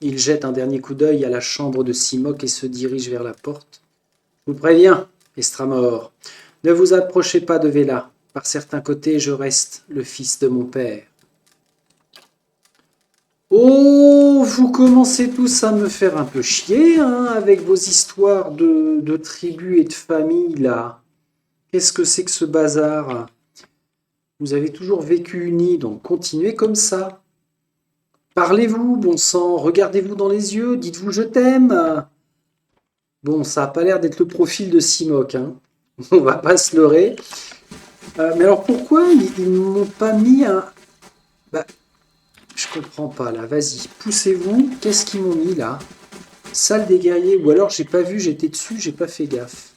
Il jette un dernier coup d'œil à la chambre de Simok et se dirige vers la porte. Je vous préviens, Estramor, ne vous approchez pas de Vela. Par certains côtés, je reste le fils de mon père. Oh, vous commencez tous à me faire un peu chier, avec vos histoires de tribus et de familles, là. Qu'est-ce que c'est que ce bazar? Vous avez toujours vécu unis, donc continuez comme ça. Parlez-vous, bon sang, regardez-vous dans les yeux, dites-vous je t'aime. Bon, ça n'a pas l'air d'être le profil de Simok, On va pas se leurrer. Mais alors pourquoi ils ne m'ont pas mis un... je comprends pas là, vas-y, poussez-vous. Qu'est-ce qu'ils m'ont mis là? Salle des guerriers, ou alors j'ai pas vu, j'étais dessus, j'ai pas fait gaffe.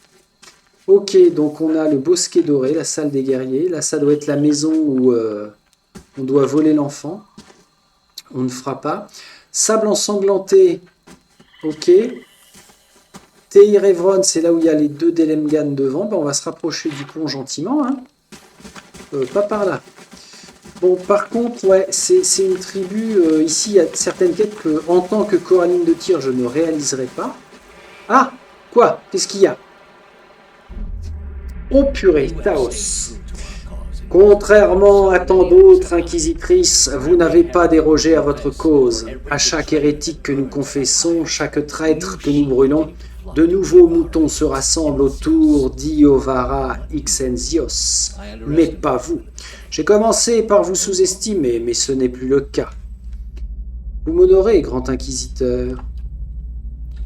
Ok, donc on a le Bosquet Doré, la salle des guerriers. Là, ça doit être la maison où on doit voler l'enfant. On ne fera pas. Sable ensanglanté, ok. Teir Evron, c'est là où il y a les 2 Delemgan devant. On va se rapprocher du pont gentiment. Pas par là. Bon, par contre, ouais, c'est une tribu. Ici, il y a certaines quêtes que, en tant que Coraline de Tir, je ne réaliserai pas. Ah, Quoi? Qu'est-ce qu'il y a? Oh purée, Taos. Contrairement à tant d'autres inquisitrices, vous n'avez pas dérogé à votre cause. À chaque hérétique que nous confessons, chaque traître que nous brûlons, de nouveaux moutons se rassemblent autour d'Iovara Ixenzios. Mais pas vous. J'ai commencé par vous sous-estimer, mais ce n'est plus le cas. Vous m'honorez, grand inquisiteur.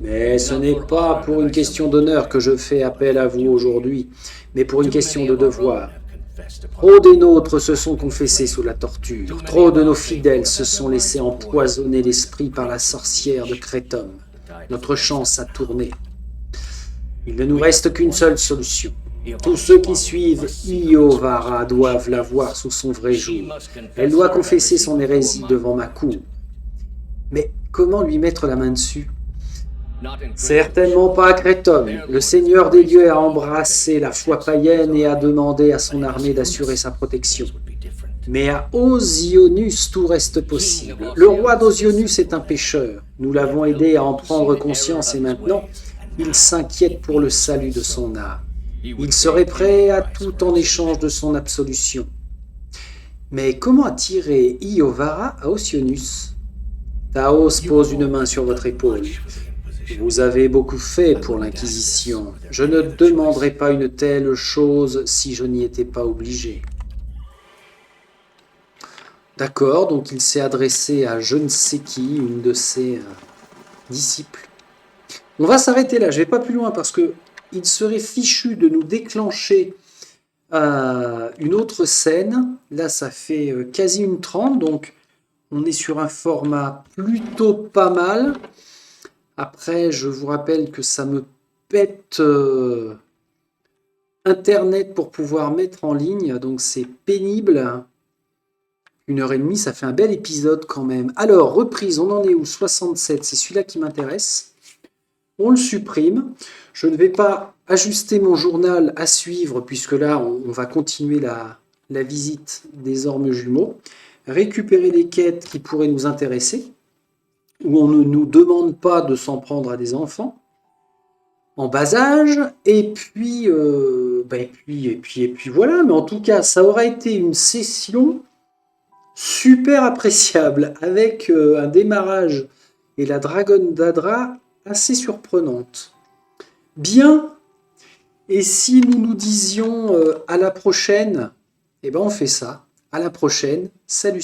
Mais ce n'est pas pour une question d'honneur que je fais appel à vous aujourd'hui, mais pour une question de devoir. Trop des nôtres se sont confessés sous la torture. Trop de nos fidèles se sont laissés empoisonner l'esprit par la sorcière de Crétum. Notre chance a tourné. Il ne nous reste qu'une seule solution. Tous ceux qui suivent Iovara doivent la voir sous son vrai jour. Elle doit confesser son hérésie devant ma cour. Mais comment lui mettre la main dessus? Certainement pas à Crétum. Le Seigneur des dieux a embrassé la foi païenne et a demandé à son armée d'assurer sa protection. Mais à Osionus, tout reste possible. Le roi d'Osionus est un pécheur. Nous l'avons aidé à en prendre conscience et maintenant, il s'inquiète pour le salut de son âme. Il serait prêt à tout en échange de son absolution. Mais comment attirer Iovara à Osionus? Taos pose une main sur votre épaule. Vous avez beaucoup fait pour l'Inquisition. Je ne demanderai pas une telle chose si je n'y étais pas obligé. D'accord, donc il s'est adressé à je ne sais qui, une de ses disciples. On va s'arrêter là, je ne vais pas plus loin parce que il serait fichu de nous déclencher une autre scène. Là, ça fait quasi une 30, donc on est sur un format plutôt pas mal. Après, je vous rappelle que ça me pète Internet pour pouvoir mettre en ligne, donc c'est pénible. 1h30, ça fait un bel épisode quand même. Alors, reprise, on en est où? 67, c'est celui-là qui m'intéresse. On le supprime. Je ne vais pas ajuster mon journal à suivre, puisque là, on va continuer la visite des ormes jumeaux. Récupérer les quêtes qui pourraient nous intéresser, où on ne nous demande pas de s'en prendre à des enfants en bas âge, et puis voilà. Mais en tout cas, ça aura été une session super appréciable, avec un démarrage et la Dragon d'Adra assez surprenante. Bien, et si nous nous disions à la prochaine, eh ben on fait ça. À la prochaine, salut.